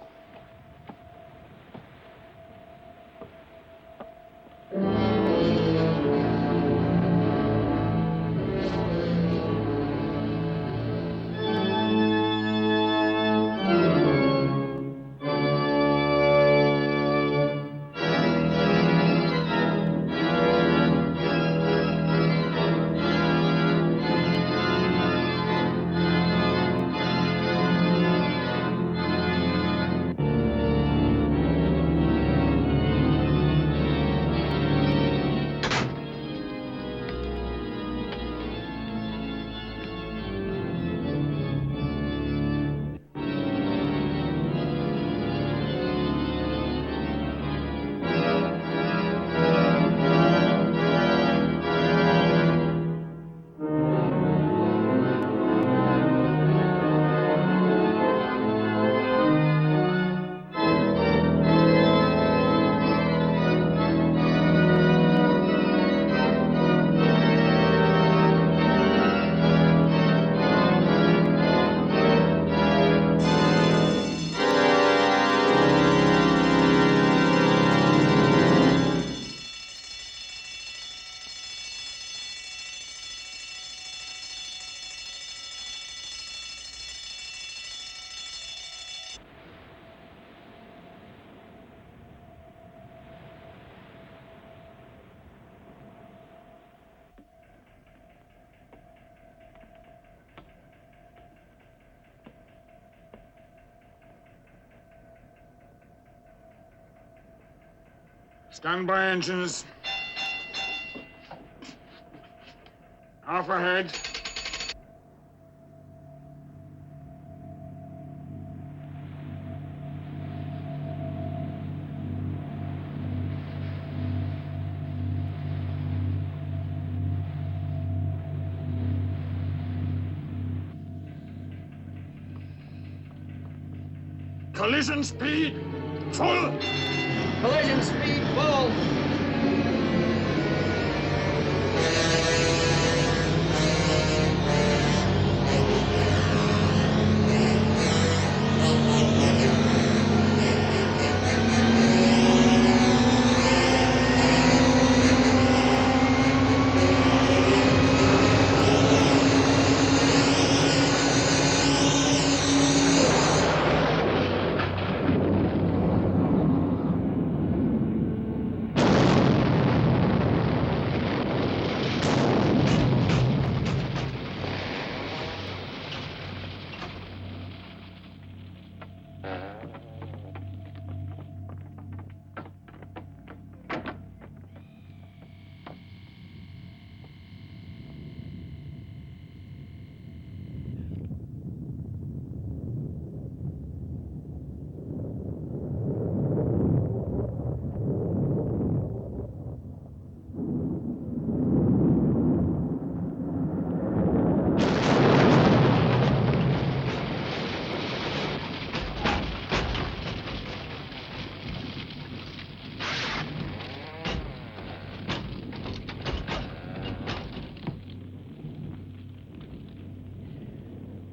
Stand by, engines. Off ahead. Collision speed, full! Collision speed full!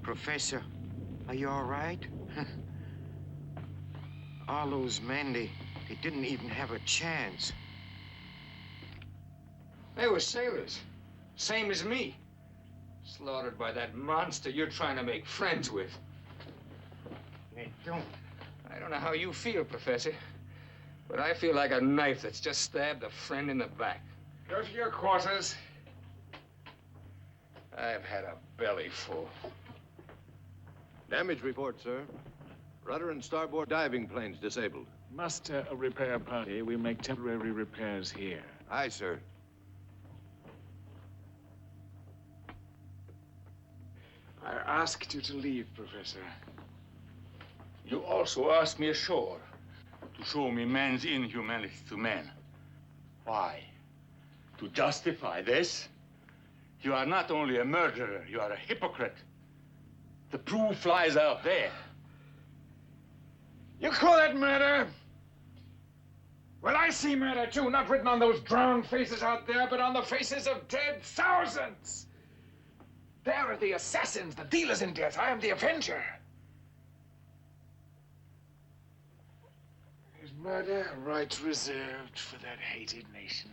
Professor, are you all right? All those men, they didn't even have a chance. They were sailors, same as me. Slaughtered by that monster you're trying to make friends with. They don't. I don't know how you feel, Professor, but I feel like a knife that's just stabbed a friend in the back. Go to your quarters. I've had a belly full. Damage report, sir. Rudder and starboard diving planes disabled. Muster a repair party. We make temporary repairs here. Aye, sir. I asked you to leave, Professor. You also asked me ashore to show me man's inhumanity to man. Why? To justify this? You are not only a murderer, you are a hypocrite. The proof lies out there. You call that murder? Well, I see murder, too, not written on those drowned faces out there, but on the faces of dead thousands. They are the assassins, the dealers in death. I am the avenger. Is murder a right reserved for that hated nation?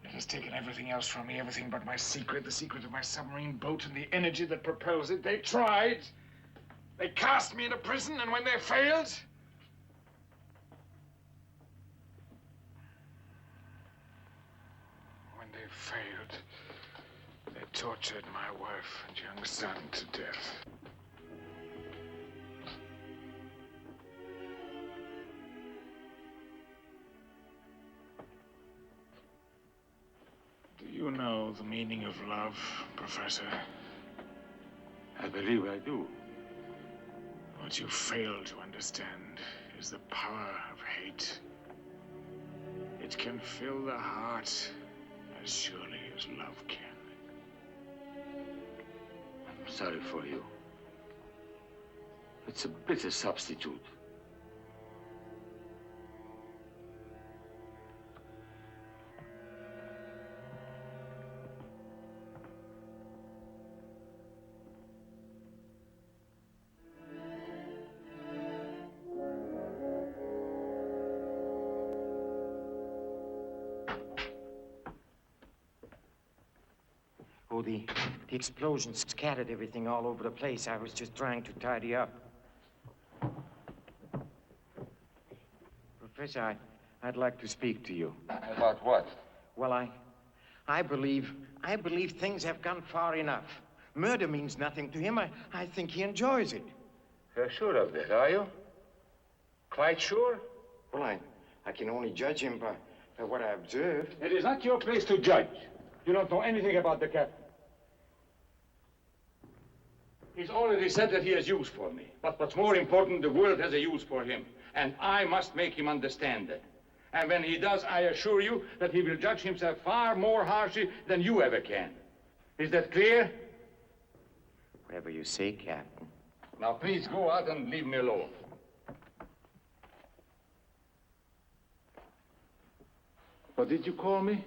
It has taken everything else from me, everything but my secret, the secret of my submarine boat and the energy that propels it. They tried. They cast me into prison, and when they failed, they tortured my wife and young son to death. Do you know the meaning of love, Professor? I believe I do. What you fail to understand is the power of hate. It can fill the heart as surely as love can. I'm sorry for you. It's a bitter substitute. Oh, the explosion scattered everything all over the place. I was just trying to tidy up. Professor, I'd like to speak to you. About what? Well, I believe things have gone far enough. Murder means nothing to him. I think he enjoys it. You're sure of this, are you? Quite sure? Well, I can only judge him by what I observed. It is not your place to judge. You don't know anything about the captain. He's already said that he has use for me. But what's more important, the world has a use for him. And I must make him understand that. And when he does, I assure you that he will judge himself far more harshly than you ever can. Is that clear? Whatever you say, Captain. Now, please go out and leave me alone. What did you call me?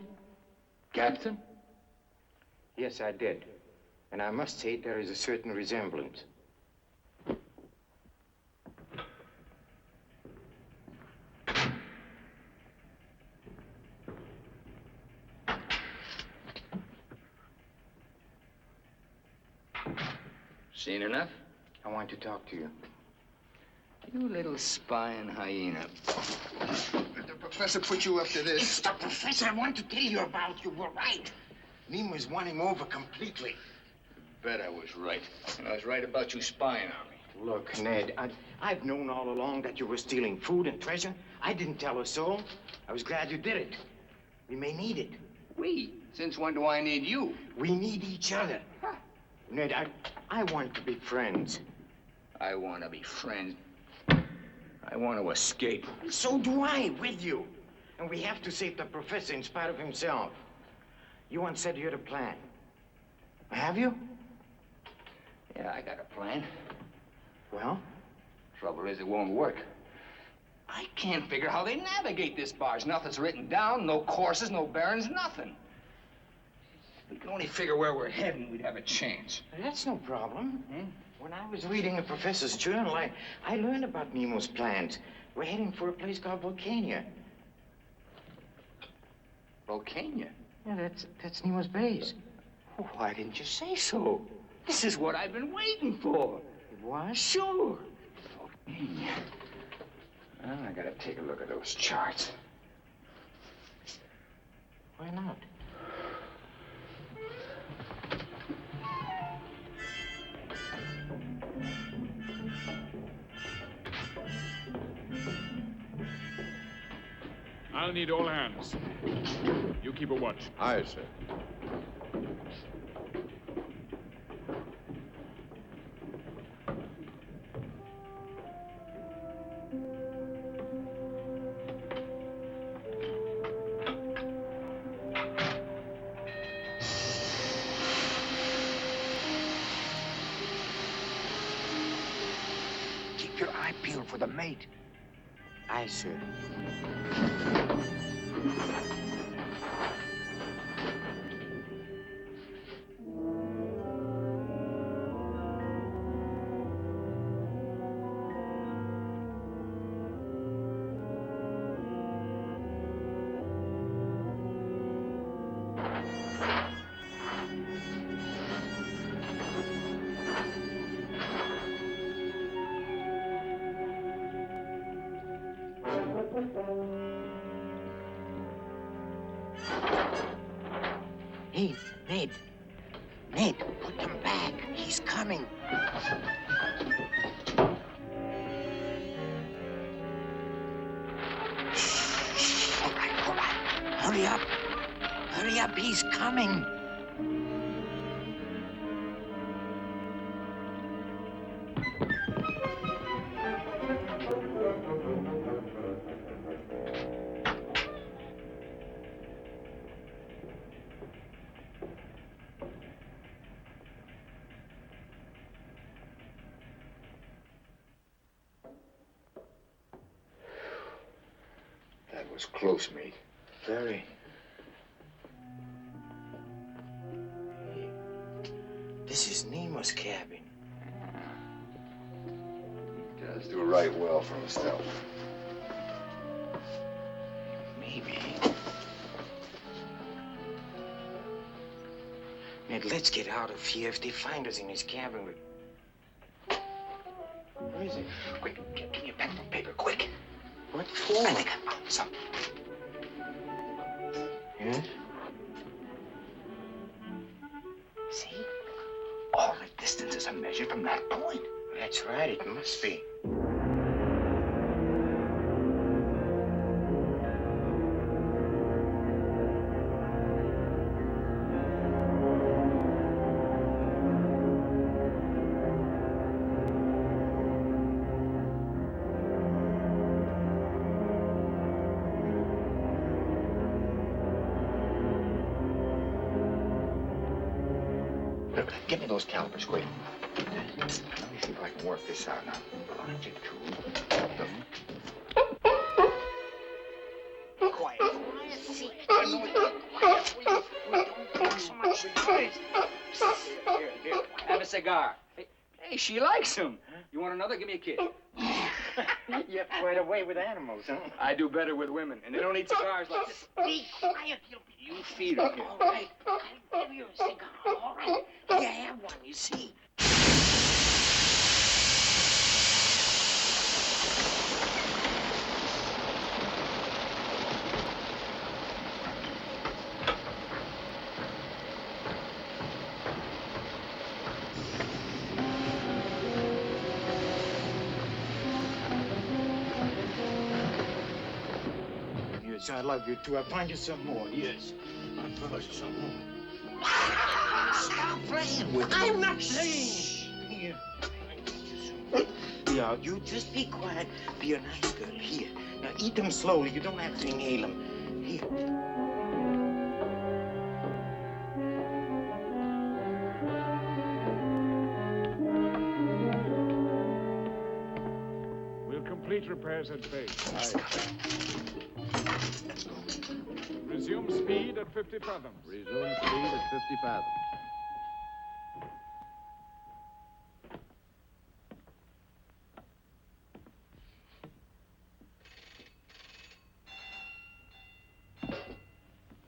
Captain? Yes, I did. And I must say there is a certain resemblance. Seen enough? I want to talk to you. You little spying hyena. The professor put you up to this. It's the professor I want to tell you about. You were right. Nemo's won him over completely. Bet I was right. And I was right about you spying on me. Look, Ned, I've known all along that you were stealing food and treasure. I didn't tell her so. I was glad you did it. We may need it. We? Since when do I need you? We need each other. Huh. Ned, I want to be friends. I want to be friends. I want to escape. So do I, with you. And we have to save the professor in spite of himself. You once said you had a plan. Have you? Yeah, I got a plan. Well? Trouble is, it won't work. I can't figure how they navigate this barge. Nothing's written down, no courses, no bearings, nothing. We can only figure where we're heading, we'd have a chance. That's no problem. When I was reading the professor's journal, I learned about Nemo's plans. We're heading for a place called Volcania. Volcania? Yeah, that's Nemo's base. Why didn't you say so? This is what I've been waiting for. What? Sure. Volcania. Well, I gotta take a look at those charts. Why not? I'll need all hands. You keep a watch. Aye, sir. Keep your eye peeled for the mate. Aye, sir. Hey, Ned. Ned, put him back. He's coming. Shh. All right. Hurry up. Hurry up, he's coming. That was close, mate. Very. This is Nemo's cabin. He does do right well for himself. Maybe. Ned, let's get out of here. If they find us in his cabin, where is it? Quick, give me a pen and paper, quick. What for? I think I found something. Yes? See? All the distances are measured from that point. That's right, it must be. Look, give me those calipers, quick. Let me see if I can work this out now. Longitude. Quiet. See, I know it. Quiet. We don't make so much noise. Here. Have a cigar. Hey, she likes them. You want another? Give me a kiss. You have quite a way with animals, huh? I do better with women, and they don't eat cigars like this. Be quiet, You feed her. All right, I'll give you a cigar, all right? You have one, you see. Yes, I love you too. I'll find you some more. Yes. I'll find you some more. Stop playing with me. I'm not playing. Here. Yeah, you just be quiet. Be a nice girl. Here. Now eat them slowly. You don't have to inhale them. Here. We'll complete repairs at base. Let's go. Resume speed at 50 fathoms. Resume speed at 50 fathoms.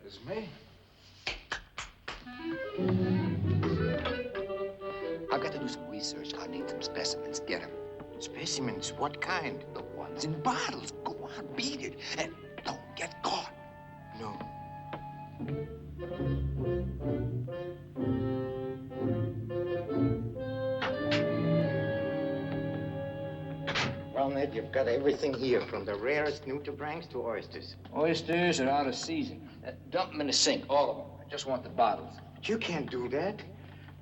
It's me. I've got to do some research. I'll need some specimens. Get them. Specimens? What kind? The ones in bottles. Go on, beat it. And don't get caught. No. Well, Ned, you've got everything here, from the rarest nudibranchs to oysters. Oysters are out of season. Dump them in the sink, all of them. I just want the bottles. But you can't do that.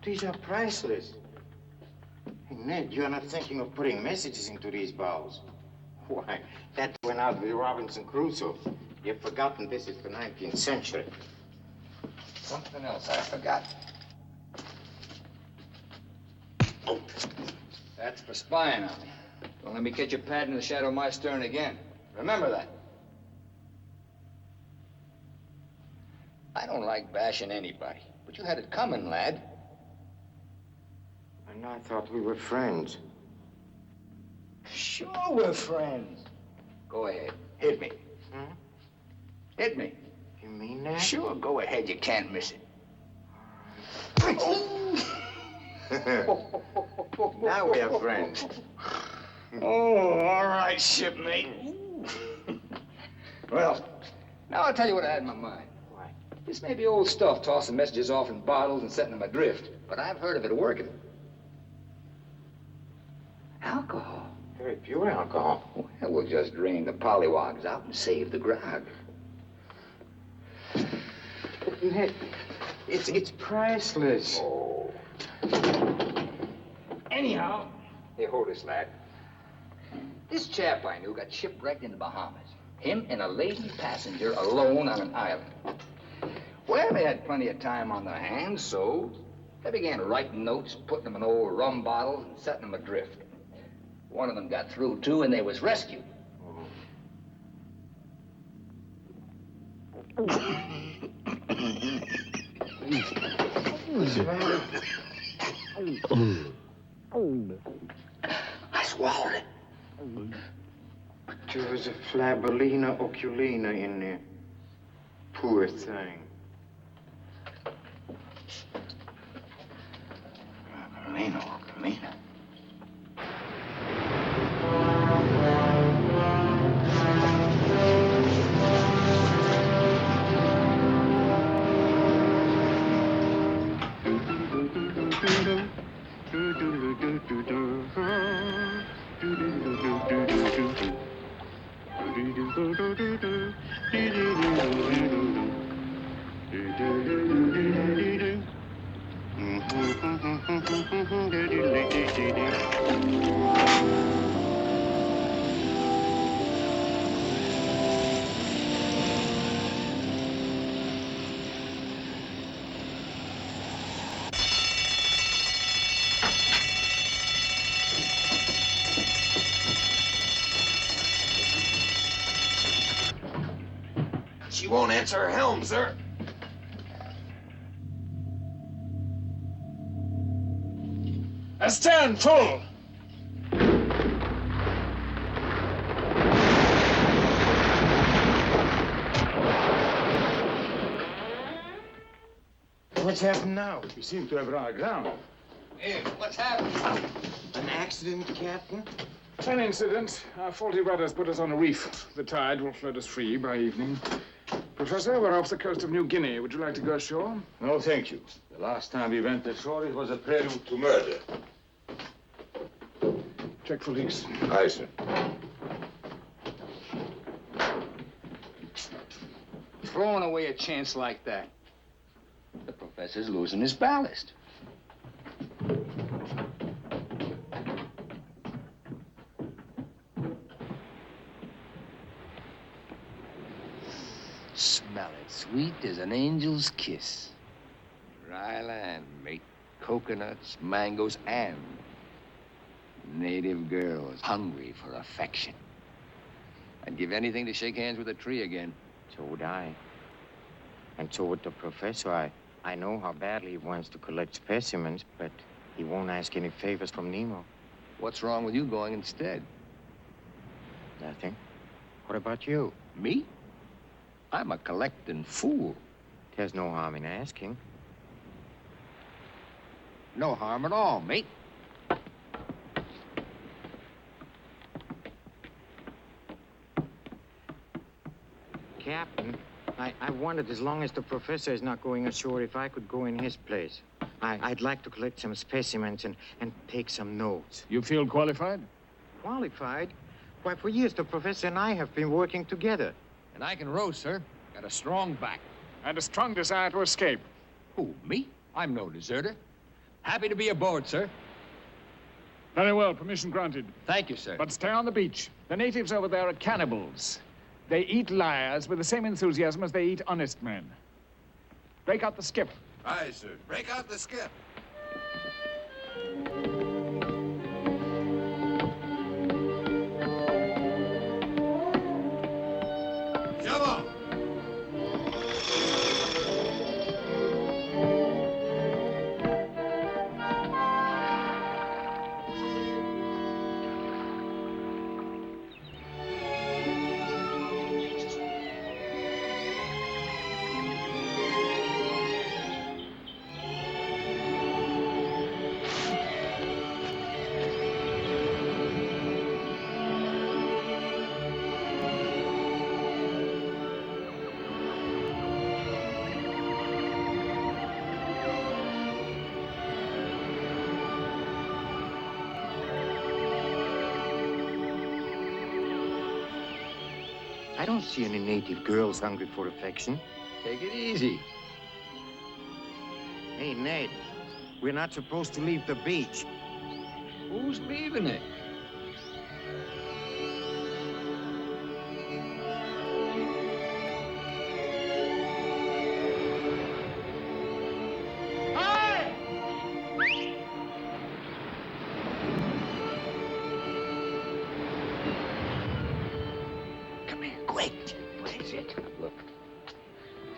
These are priceless. Hey, Ned, you're not thinking of putting messages into these bowls. Why, that went out with Robinson Crusoe. You've forgotten this is the 19th century. Something else I forgot. Oh, that's for spying on me. Don't let me catch you padding in the shadow of my stern again. Remember that. I don't like bashing anybody, but you had it coming, lad. And I thought we were friends. Sure we're friends. Go ahead. Hit me. Hmm? Hit me. You mean that? Sure, go ahead. You can't miss it. Now we are friends. Oh, all right, shipmate. Well, now I'll tell you what I had in my mind. Why? This may be old stuff, tossing messages off in bottles and setting them adrift, but I've heard of it working. Alcohol. Very pure alcohol. Well, we'll just drain the pollywogs out and save the grog. But Ned, it's priceless. Oh. Anyhow, here, hold this, lad. This chap I knew got shipwrecked in the Bahamas. Him and a lady passenger alone on an island. Well, they had plenty of time on their hands, so they began writing notes, putting them in old rum bottles, and setting them adrift. One of them got through, too, and they was rescued. I swallowed it. But there was a Flabellina oculina in there. Poor thing. Flabellina. She won't answer her helm, sir. Astern, full! What's happened now? We seem to have run aground. Hey, what's happening? An accident, Captain? An incident. Our faulty rudders put us on a reef. The tide will float us free by evening. Professor, we're off the coast of New Guinea. Would you like to go ashore? No, thank you. The last time we went ashore, it was a prelude to murder. Check for leaks. Aye, sir. Throwing away a chance like that. The professor's losing his ballast. Smell it, sweet as an angel's kiss. Dry land, mate. Coconuts, mangoes, and native girls hungry for affection. I'd give anything to shake hands with a tree again. So would I. And so with the professor, I know how badly he wants to collect specimens, but he won't ask any favors from Nemo. What's wrong with you going instead? Nothing. What about you? Me? I'm a collecting fool. There's no harm in asking. No harm at all, mate. Captain, I wondered, as long as the professor is not going ashore, if I could go in his place. I'd like to collect some specimens and take some notes. You feel qualified? Qualified? Why, for years, the professor and I have been working together. And I can row, sir. Got a strong back. And a strong desire to escape. Who, me? I'm no deserter. Happy to be aboard, sir. Very well, permission granted. Thank you, sir. But stay on the beach. The natives over there are cannibals. They eat liars with the same enthusiasm as they eat honest men. Break out the skip. Aye, sir. Break out the skip. Shove off. I don't see any native girls hungry for affection. Take it easy. Hey, Ned, we're not supposed to leave the beach. Who's leaving it? Come here, quick. What is it? Look.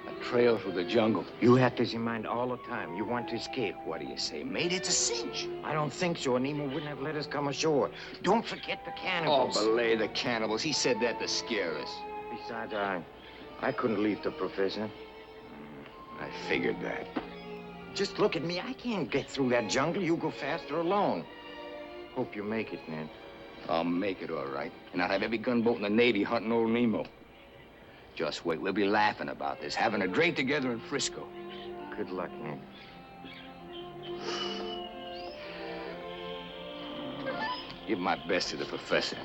A trail through the jungle. You have this in mind all the time. You want to escape. What do you say, mate? It's a cinch. I don't think so. Nemo wouldn't have let us come ashore. Don't forget the Oh, cannibals. belay the cannibals. He said that to scare us. Besides, I couldn't leave the professor. I figured that. Just look at me. I can't get through that jungle. You go faster alone. Hope you make it, Ned. I'll make it all right. And I'll have every gunboat in the Navy hunting old Nemo. Just wait. We'll be laughing about this, having a drink together in Frisco. Good luck, Ned. Give my best to the professor.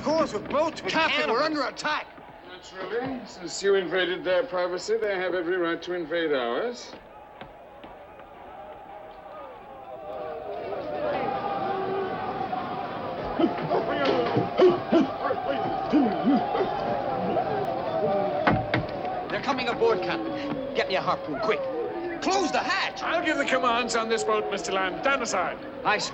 course, with boats, with Captain, we're cannibals. under attack. Naturally, since you invaded their privacy, they have every right to invade ours. They're coming aboard, Captain. Get me a harpoon, quick. Close the hatch. I'll give the commands on this boat, Mr. Land. Stand aside. Aye, sir.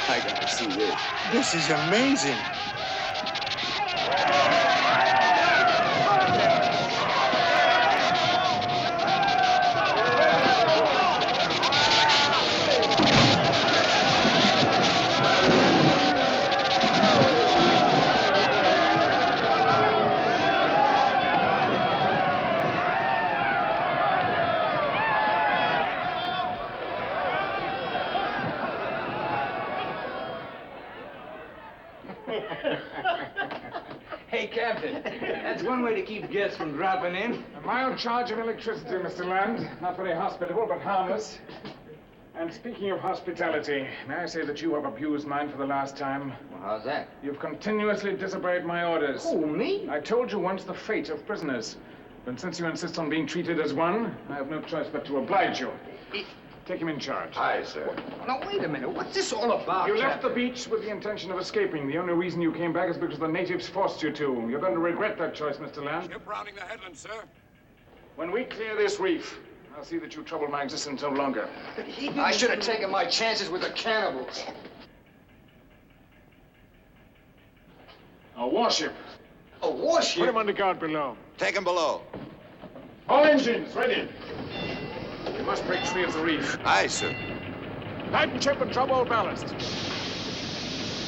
I got to see this. This is amazing. Hey, Captain, that's one way to keep guests from dropping in. A mild charge of electricity, Mr. Land. Not very hospitable, but harmless. And speaking of hospitality, may I say that you have abused mine for the last time? Well, how's that? You've continuously disobeyed my orders. Who, me? I told you once the fate of prisoners. But since you insist on being treated as one, I have no choice but to oblige you. Take him in charge. Aye, sir. Now, wait a minute. What's this all about, You left the Captain? beach with the intention of escaping. The only reason you came back is because the natives forced you to. You're going to regret that choice, Mr. Land. Ship rounding the headland, sir. When we clear this reef, I'll see that you trouble my existence no longer. I should have taken my chances with the cannibals. A warship. A warship? Put him under guard below. Take him below. All engines, ready. We must break free of the reef. Aye, sir. Lighten ship and drop all ballast.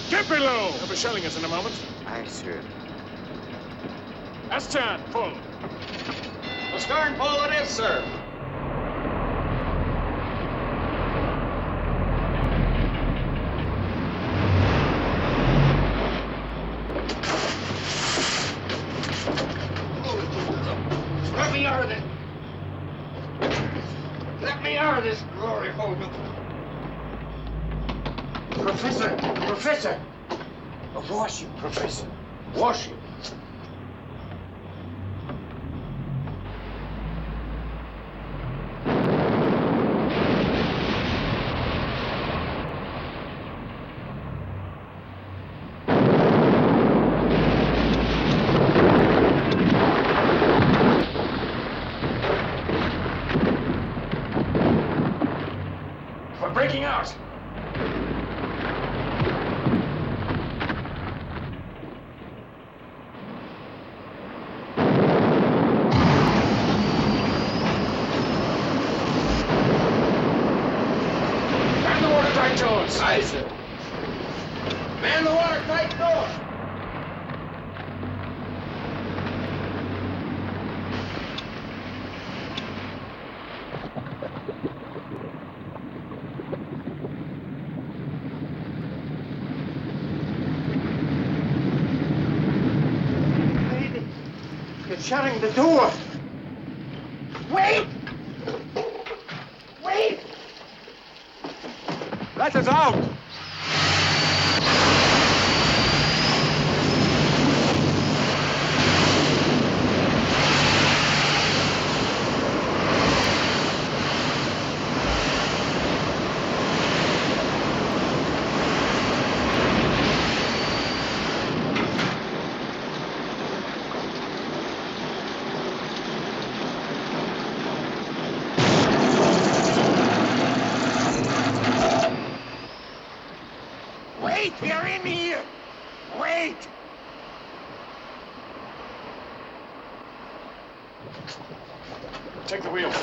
Get below! They'll be shelling us in a moment. Aye, sir. Astern, full. The stern full it is, sir. Let me out of this. Let me out of this glory hole. Professor! Professor! A warship, Professor. Warship. We're breaking out. Man the watertight doors. Aye, sir. Man the watertight door. It's shutting the door. Wait! Wait! Let us out. Wait! Take the wheel.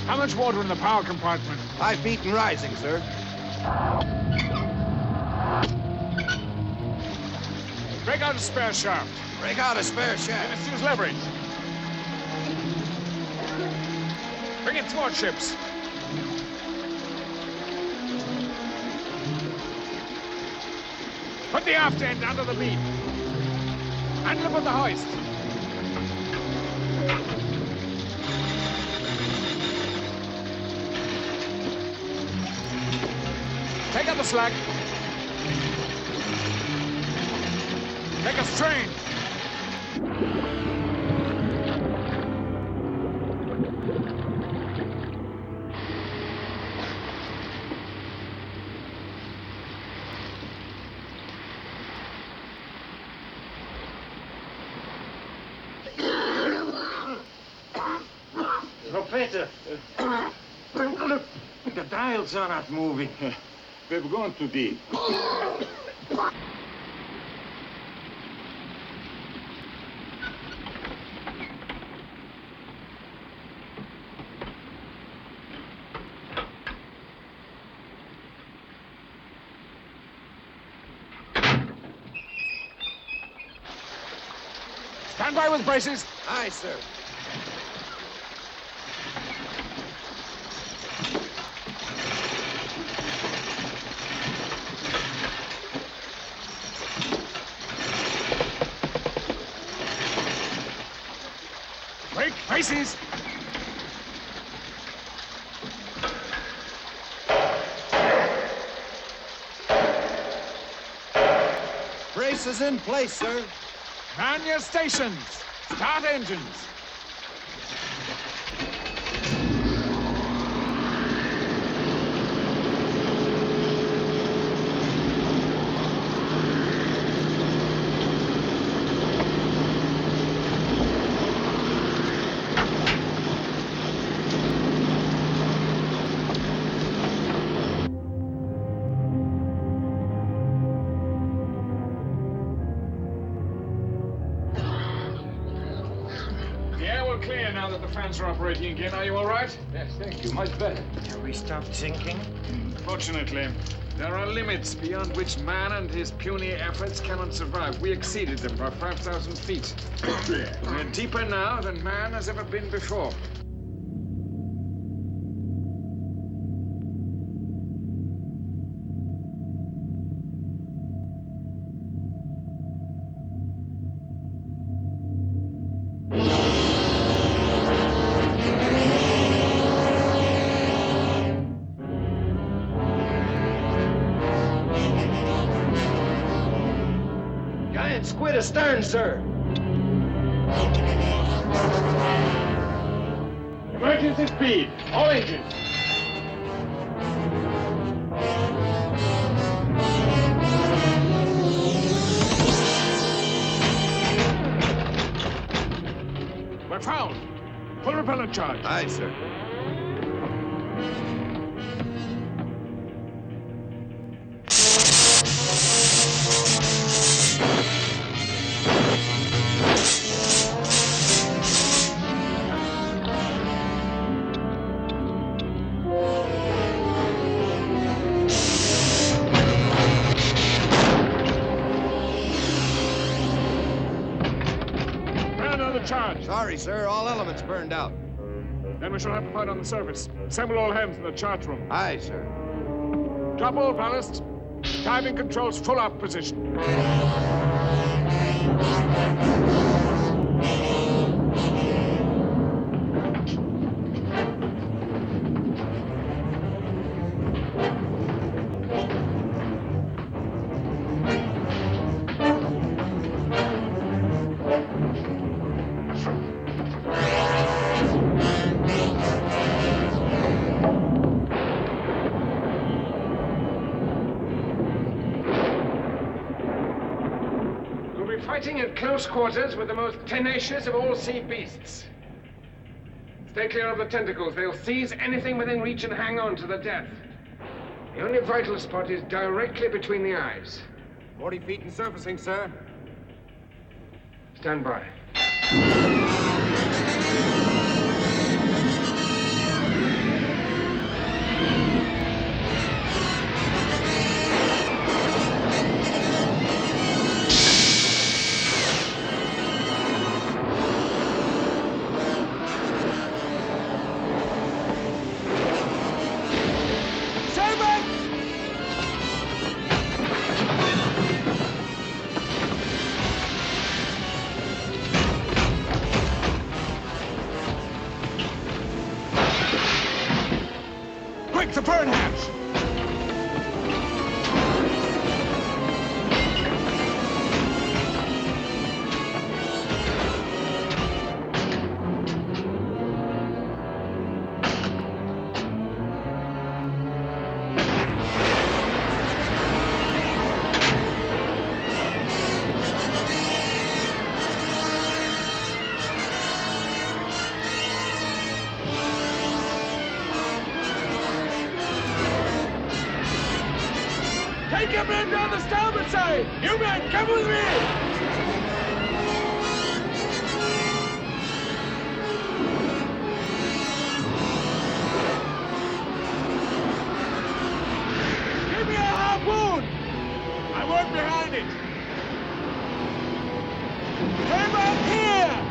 How much water in the power compartment? 5 feet and rising, sir. Break out a spare shaft. Break out a spare shaft. Let's use leverage. Bring it toward ships. Put the aft end under the beam. Handle it with the hoist. Take out the slack. Take a strain. Professor, look, the dials are not moving. We've gone too deep. Stand by with braces. Aye, sir. Break braces. Braces in place, sir. Man your stations. Start engines. The air will clear now that the fans are operating again. Are you all right? Yes, thank you. Much better. Have we stopped sinking? Fortunately, there are limits beyond which man and his puny efforts cannot survive. We exceeded them by 5,000 feet. We're deeper now than man has ever been before. Giant squid astern, sir. Emergency speed. All engines. We're found. Full repellent charge. Aye, sir. Charge. Sorry, sir. All elements burned out. Then we shall have to fight on the surface. Assemble all hands in the chart room. Aye, sir. Drop all ballast. Diving controls full up position. close quarters with the most tenacious of all sea beasts. Stay clear of the tentacles. They'll seize anything within reach and hang on to the death. The only vital spot is directly between the eyes. 40 feet and surfacing, sir. Stand by. Quick, the burn hatch! Take your men down the starboard side! You men, come with me! Give me a harpoon! I work behind it. Turn back here!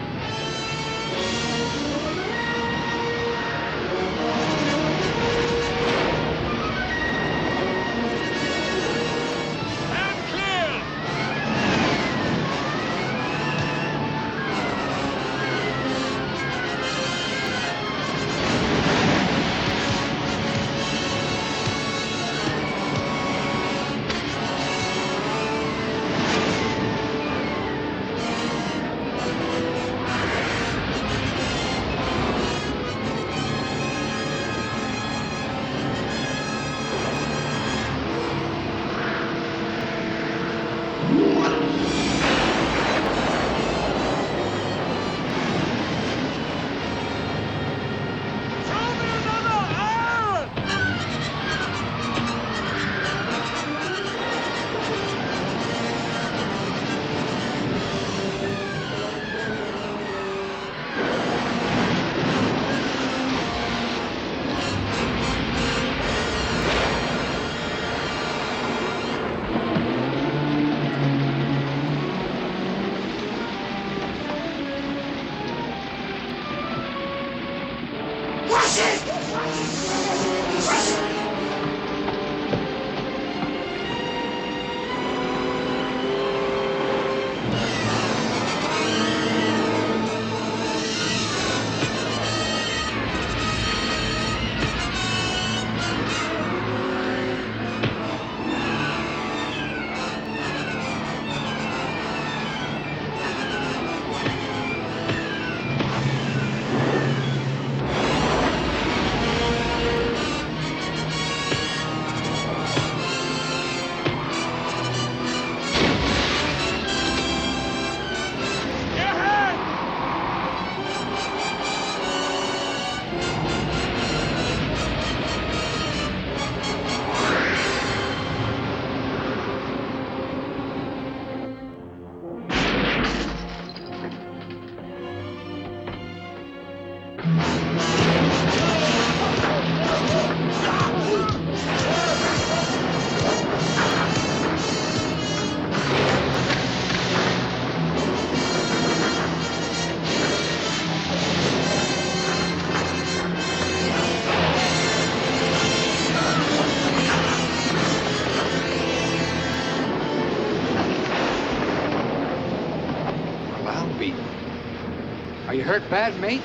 Are you hurt bad, mate?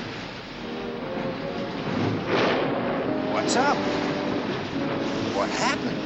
What's up? What happened?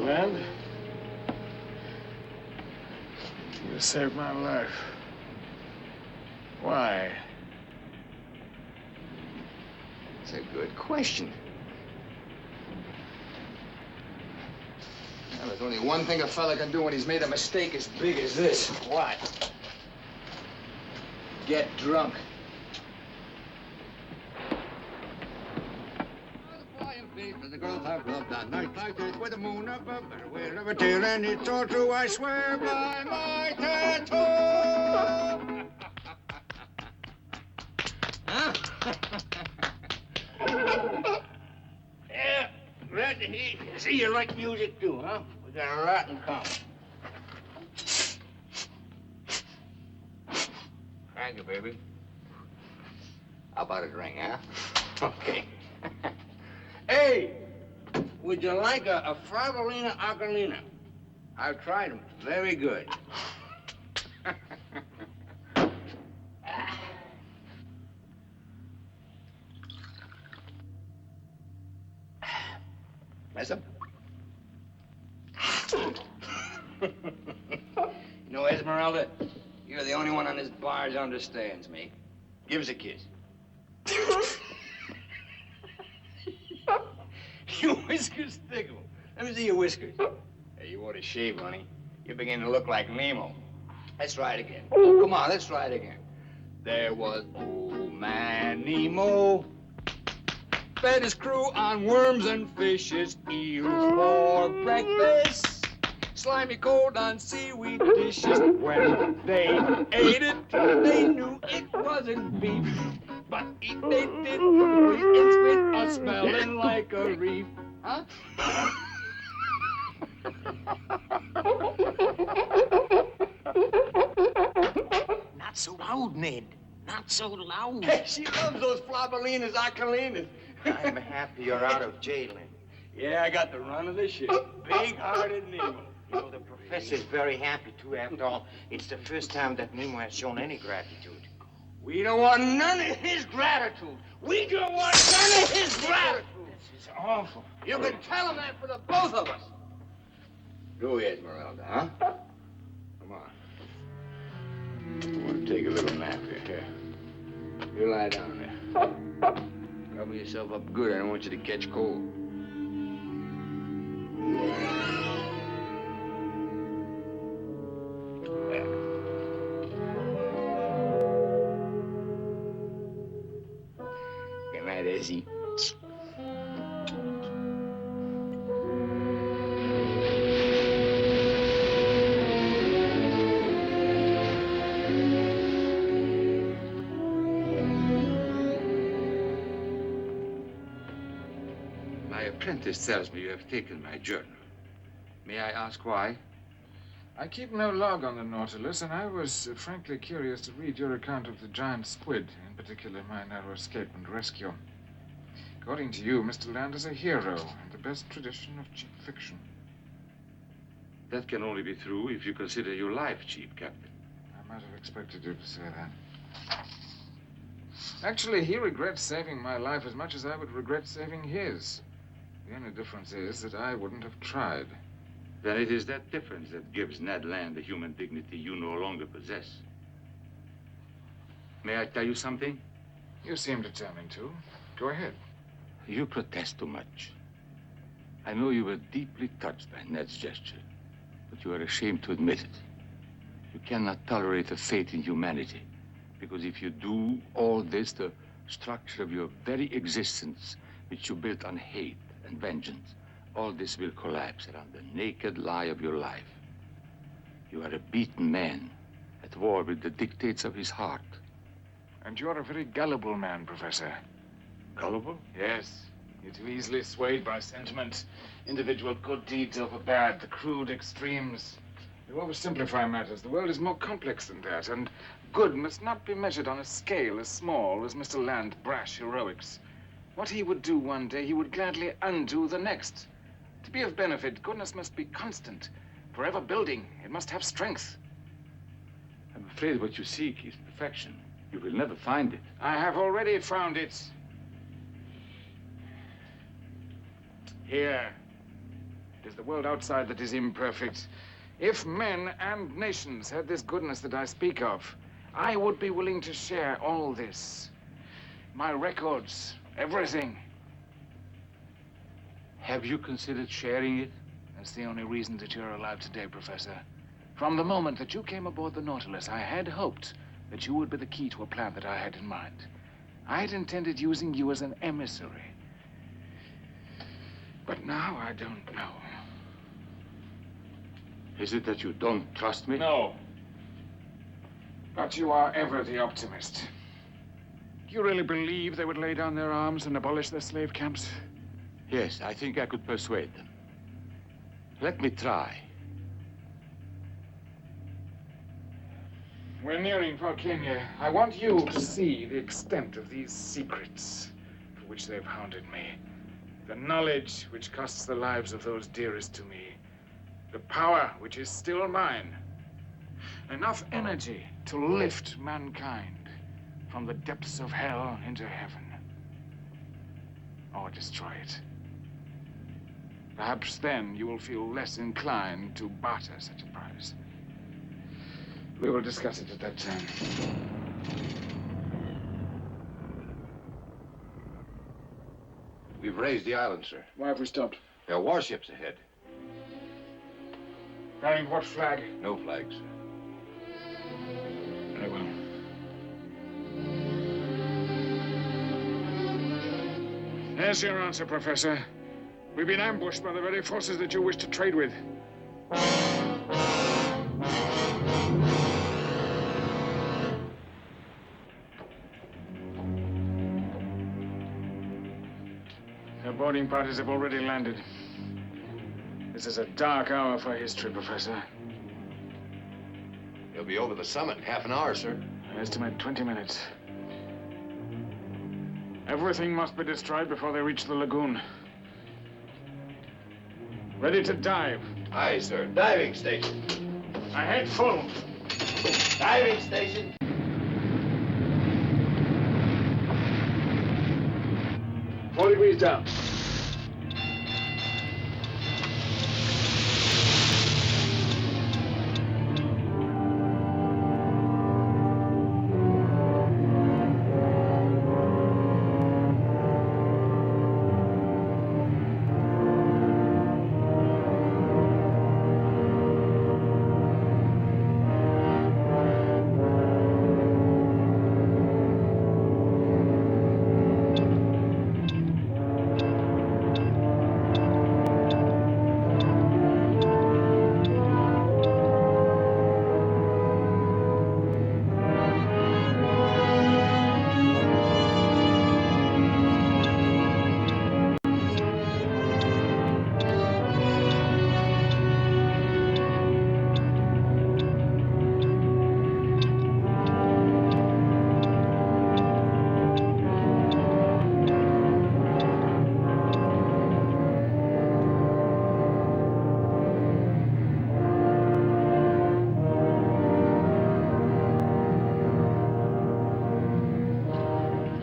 Land, you saved my life. Why? It's a good question. Well, there's only one thing a fella can do when he's made a mistake as big as this. What? Get drunk. The girls I've loved on nights like this with the moon above and a whale of a tail, and it's all true, I swear by my tattoo. Huh? Yeah, glad to hear. See, you like music too, huh? We got a lot in common. Thank you, baby. How about a drink, huh? Okay. Hey, would you like a Fravolina Aguilina? I've tried them. Very good. Mess up. You know, Esmeralda, you're the only one on this barge understands me. Give us a kiss. Your whiskers tickle. Let me see your whiskers. Hey, you ought to shave, honey. You're beginning to look like Nemo. Let's try it again. Oh, come on, let's try it again. There was old man Nemo. Fed his crew on worms and fishes, eels for breakfast. Slimy cold on seaweed dishes. When they ate it, they knew it wasn't beef. But eat they did, it's with us smelling like a reef. Huh? Not so loud, Ned. Not so loud. Hey, she loves those Flavolinas Aguilinas. I'm happy you're out of jail, Lynn. Yeah, I got the run of the ship. Big-hearted Nemo. You know, the professor's very happy, too. After all, it's the first time that Nemo has shown any gratitude. We don't want none of his gratitude. We don't want none of his gratitude. This is awful. You can tell him that for the both of us. Go, Esmeralda, huh? Come on. I want to take a little nap here. Here. You lie down there. Cover yourself up good. I don't want you to catch cold. Good night, Ezzy. My apprentice tells me you have taken my journal. May I ask why? I keep no log on the Nautilus, and I was frankly curious to read your account of the giant squid, in particular my narrow escape and rescue. According to you, Mr. Land is a hero in the best tradition of cheap fiction. That can only be true if you consider your life cheap, Captain. I might have expected you to say that. Actually, he regrets saving my life as much as I would regret saving his. The only difference is that I wouldn't have tried. Then it is that difference that gives Ned Land the human dignity you no longer possess. May I tell you something? You seem determined to. Go ahead. You protest too much. I know you were deeply touched by Ned's gesture, but you are ashamed to admit it. You cannot tolerate a faith in humanity, because if you do, all this, the structure of your very existence, which you built on hate and vengeance, all this will collapse around the naked lie of your life. You are a beaten man, at war with the dictates of his heart. And you're a very gullible man, Professor. Gullible? Yes. You're too easily swayed by sentiment. Individual good deeds over bad, the crude extremes. You oversimplify matters. The world is more complex than that, and good must not be measured on a scale as small as Mr. Land's brash heroics. What he would do one day, he would gladly undo the next. To be of benefit, goodness must be constant, forever building. It must have strength. I'm afraid what you seek is perfection. You will never find it. I have already found it. Here. It is the world outside that is imperfect. If men and nations had this goodness that I speak of, I would be willing to share all this. My records, everything. Have you considered sharing it? That's the only reason that you're alive today, Professor. From the moment that you came aboard the Nautilus, I had hoped that you would be the key to a plan that I had in mind. I had intended using you as an emissary. But now I don't know. Is it that you don't trust me? No. But you are ever the optimist. Do you really believe they would lay down their arms and abolish their slave camps? Yes, I think I could persuade them. Let me try. We're nearing Volcania. I want you to see the extent of these secrets for which they've hounded me. The knowledge which costs the lives of those dearest to me. The power which is still mine. Enough energy to lift mankind from the depths of hell into heaven. Or destroy it. Perhaps then you will feel less inclined to barter such a prize. We will discuss it at that time. We've raised the island, sir. Why have we stopped? There are warships ahead. Carrying what flag? No flags, sir. Very well. There's your answer, Professor. We've been ambushed by the very forces that you wish to trade with. The boarding parties have already landed. This is a dark hour for history, Professor. They'll be over the summit in half an hour, sir. I estimate 20 minutes. Everything must be destroyed before they reach the lagoon. Ready to dive. Aye, sir. Diving station. Ahead full. Diving station. 4 degrees down.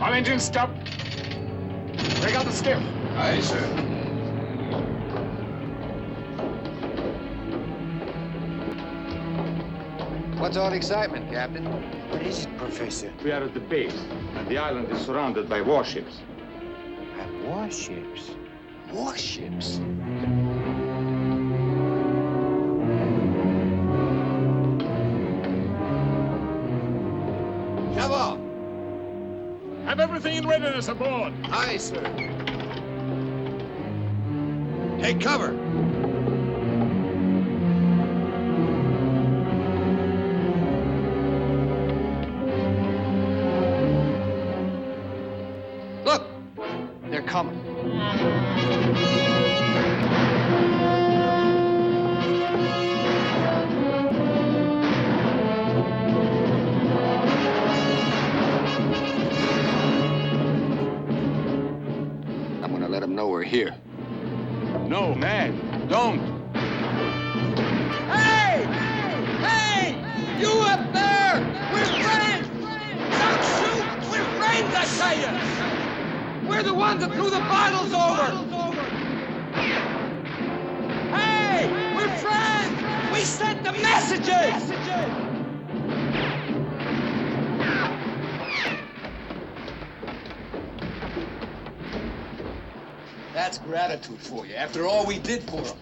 All engines stop. Break out the skiff. Aye, sir. What's all the excitement, Captain? What is it, Professor? We are at the base, and the island is surrounded by warships. Warships? Warships? Shove off. Have everything in readiness aboard. Aye, sir. Take cover. Look! They're coming. I'm gonna let them know we're here. No, man, don't. Hey! Hey! You up there! We're friends! Don't shoot! We're friends, I tell you! We're the ones that threw the bottles over! Friend! We sent the messages! That's gratitude for you, after all we did for them.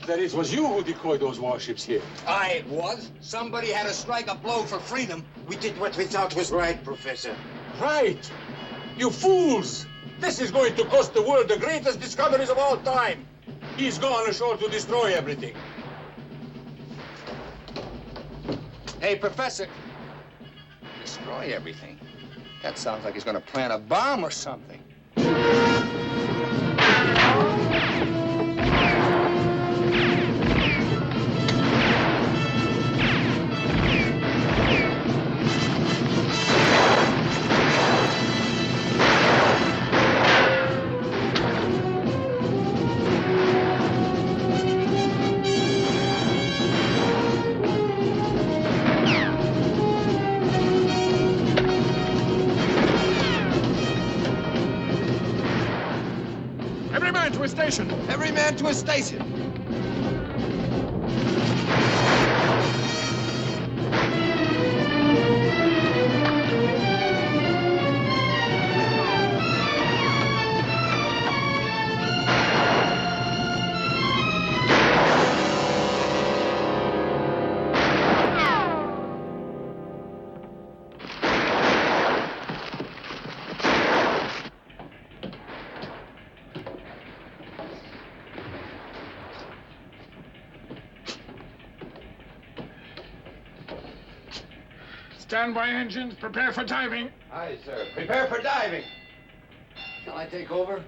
That it was you who decoyed those warships here. It was. Somebody had to strike a blow for freedom. We did what we thought was right, Professor. Right. You fools! This is going to cost the world the greatest discoveries of all time. He's gone ashore to destroy everything. Hey, Professor. Destroy everything? That sounds like he's gonna plant a bomb or something. Every man to his station! Every man to his station! Stand by engines, prepare for diving. Aye, sir. Prepare for diving. Shall I take over?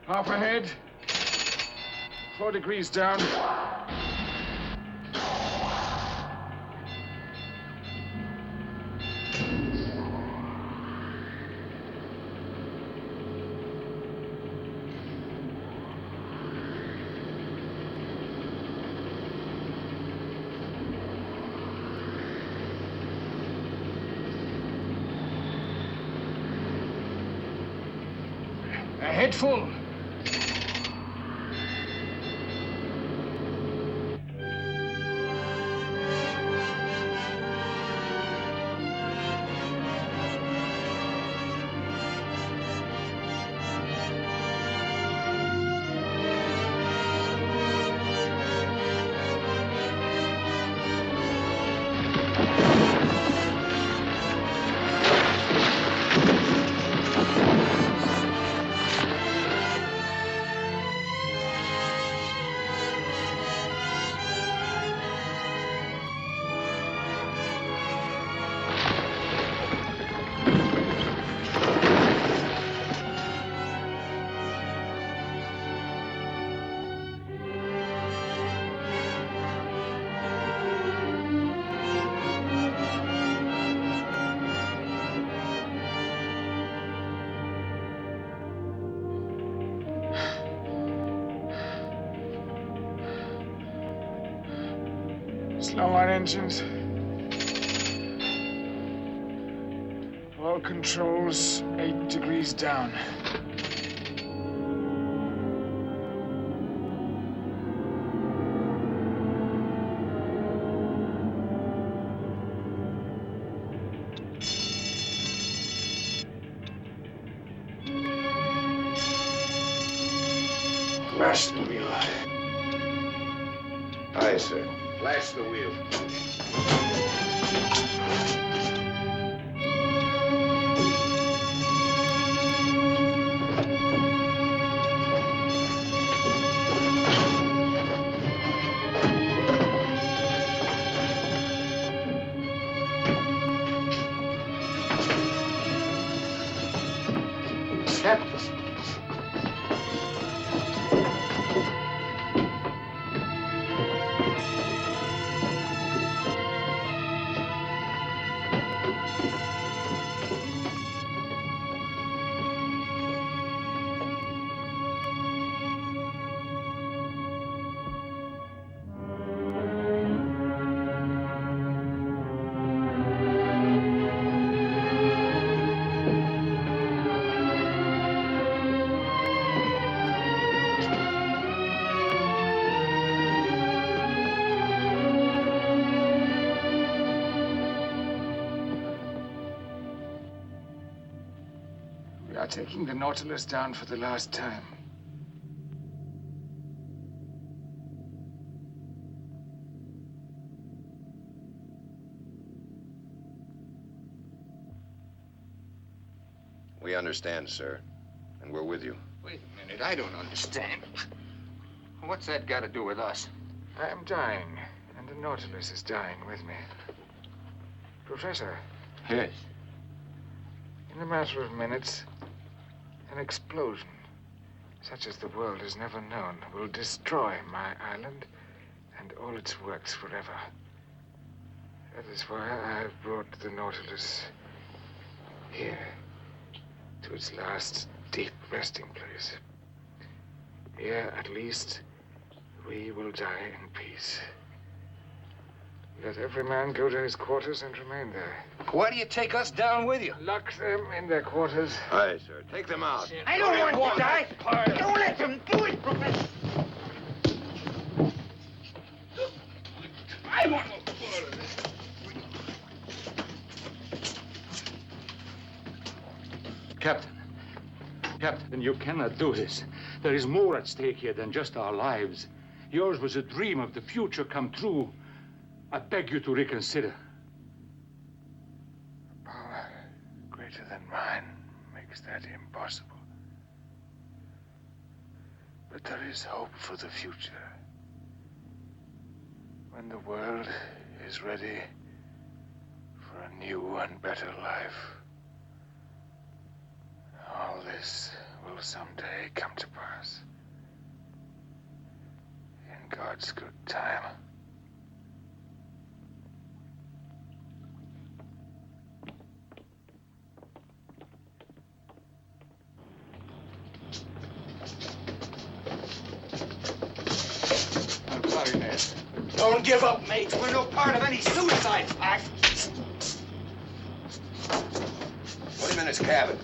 Half ahead. 4 degrees down. Head full. Slow on engines. All controls 8 degrees down. Lash the wheel. Aye, sir. Flash the wheel. Captain. We are taking the Nautilus down for the last time. We understand, sir, and we're with you. Wait a minute, I don't understand. What's that got to do with us? I am dying, and the Nautilus is dying with me. Professor. Yes. In a matter of minutes, an explosion, such as the world has never known, will destroy my island and all its works forever. That is why I have brought the Nautilus here, to its last deep resting place. Here, at least, we will die in peace. Let every man go to his quarters and remain there. Why do you take us down with you? Lock them in their quarters. Aye, sir. Take them out. I don't want to die. Don't let them do it, Professor. I want no part of this. Captain, you cannot do this. There is more at stake here than just our lives. Yours was a dream of the future come true. I beg you to reconsider. A power greater than mine makes that impossible. But there is hope for the future. When the world is ready for a new and better life, all this will someday come to pass. In God's good time. I'm sorry, Ned. Don't give up, mates. We're no part of any suicide pact. 20 minutes cabin.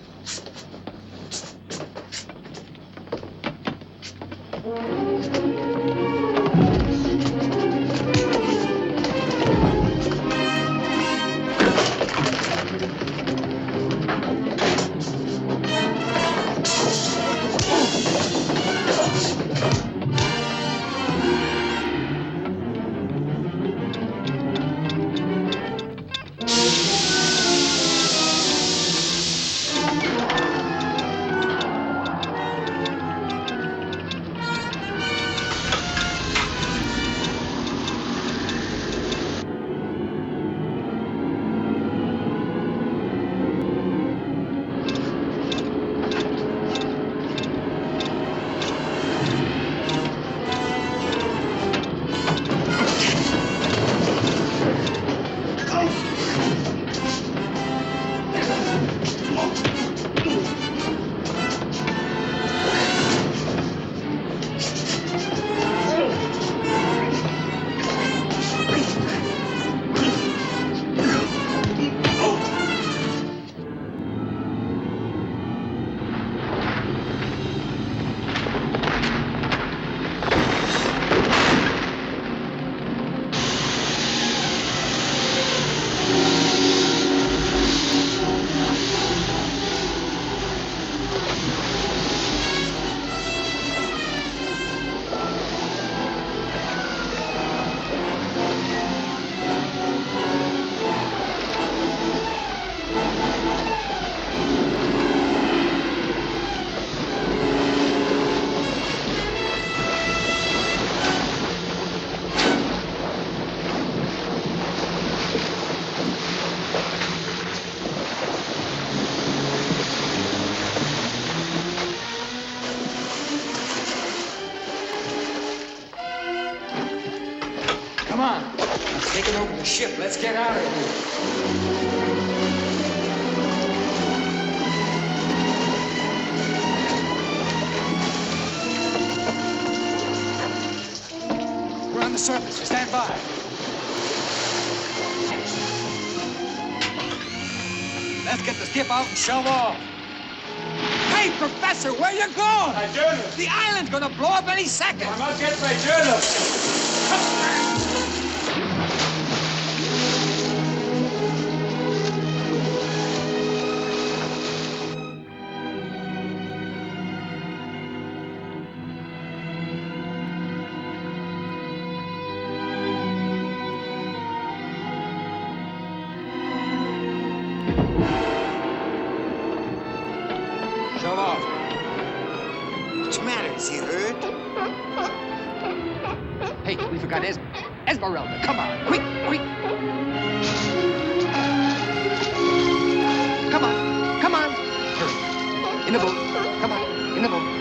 Come on. Let's take it over the ship. Let's get out of here. We're on the surface. Stand by. Let's get the skip out and shove off. Hey, Professor, where you going? My journal. The island's gonna blow up any second. I must get my journal. Shove off. What's the matter? Is he hurt? Hey, we forgot Esmeralda. Come on, quick, quick. Come on, come on. Hurry. In the boat. Come on, in the boat.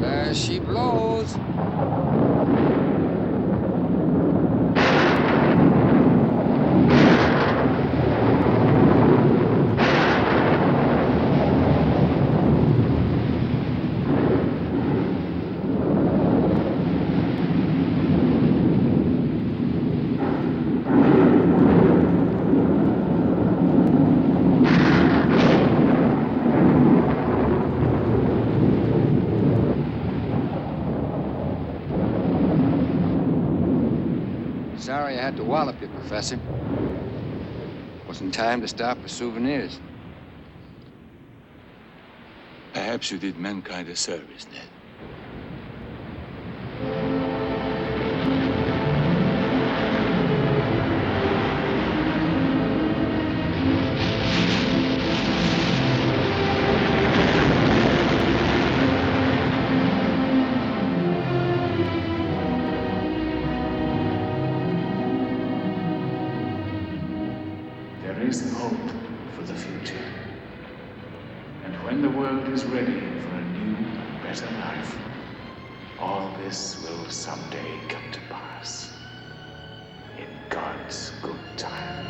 There she blows. Sorry I had to wallop you, Professor. Wasn't time to stop for souvenirs. Perhaps you did mankind a service, Ned. There is hope for the future. And when the world is ready for a new, better life, all this will someday come to pass. In God's good time.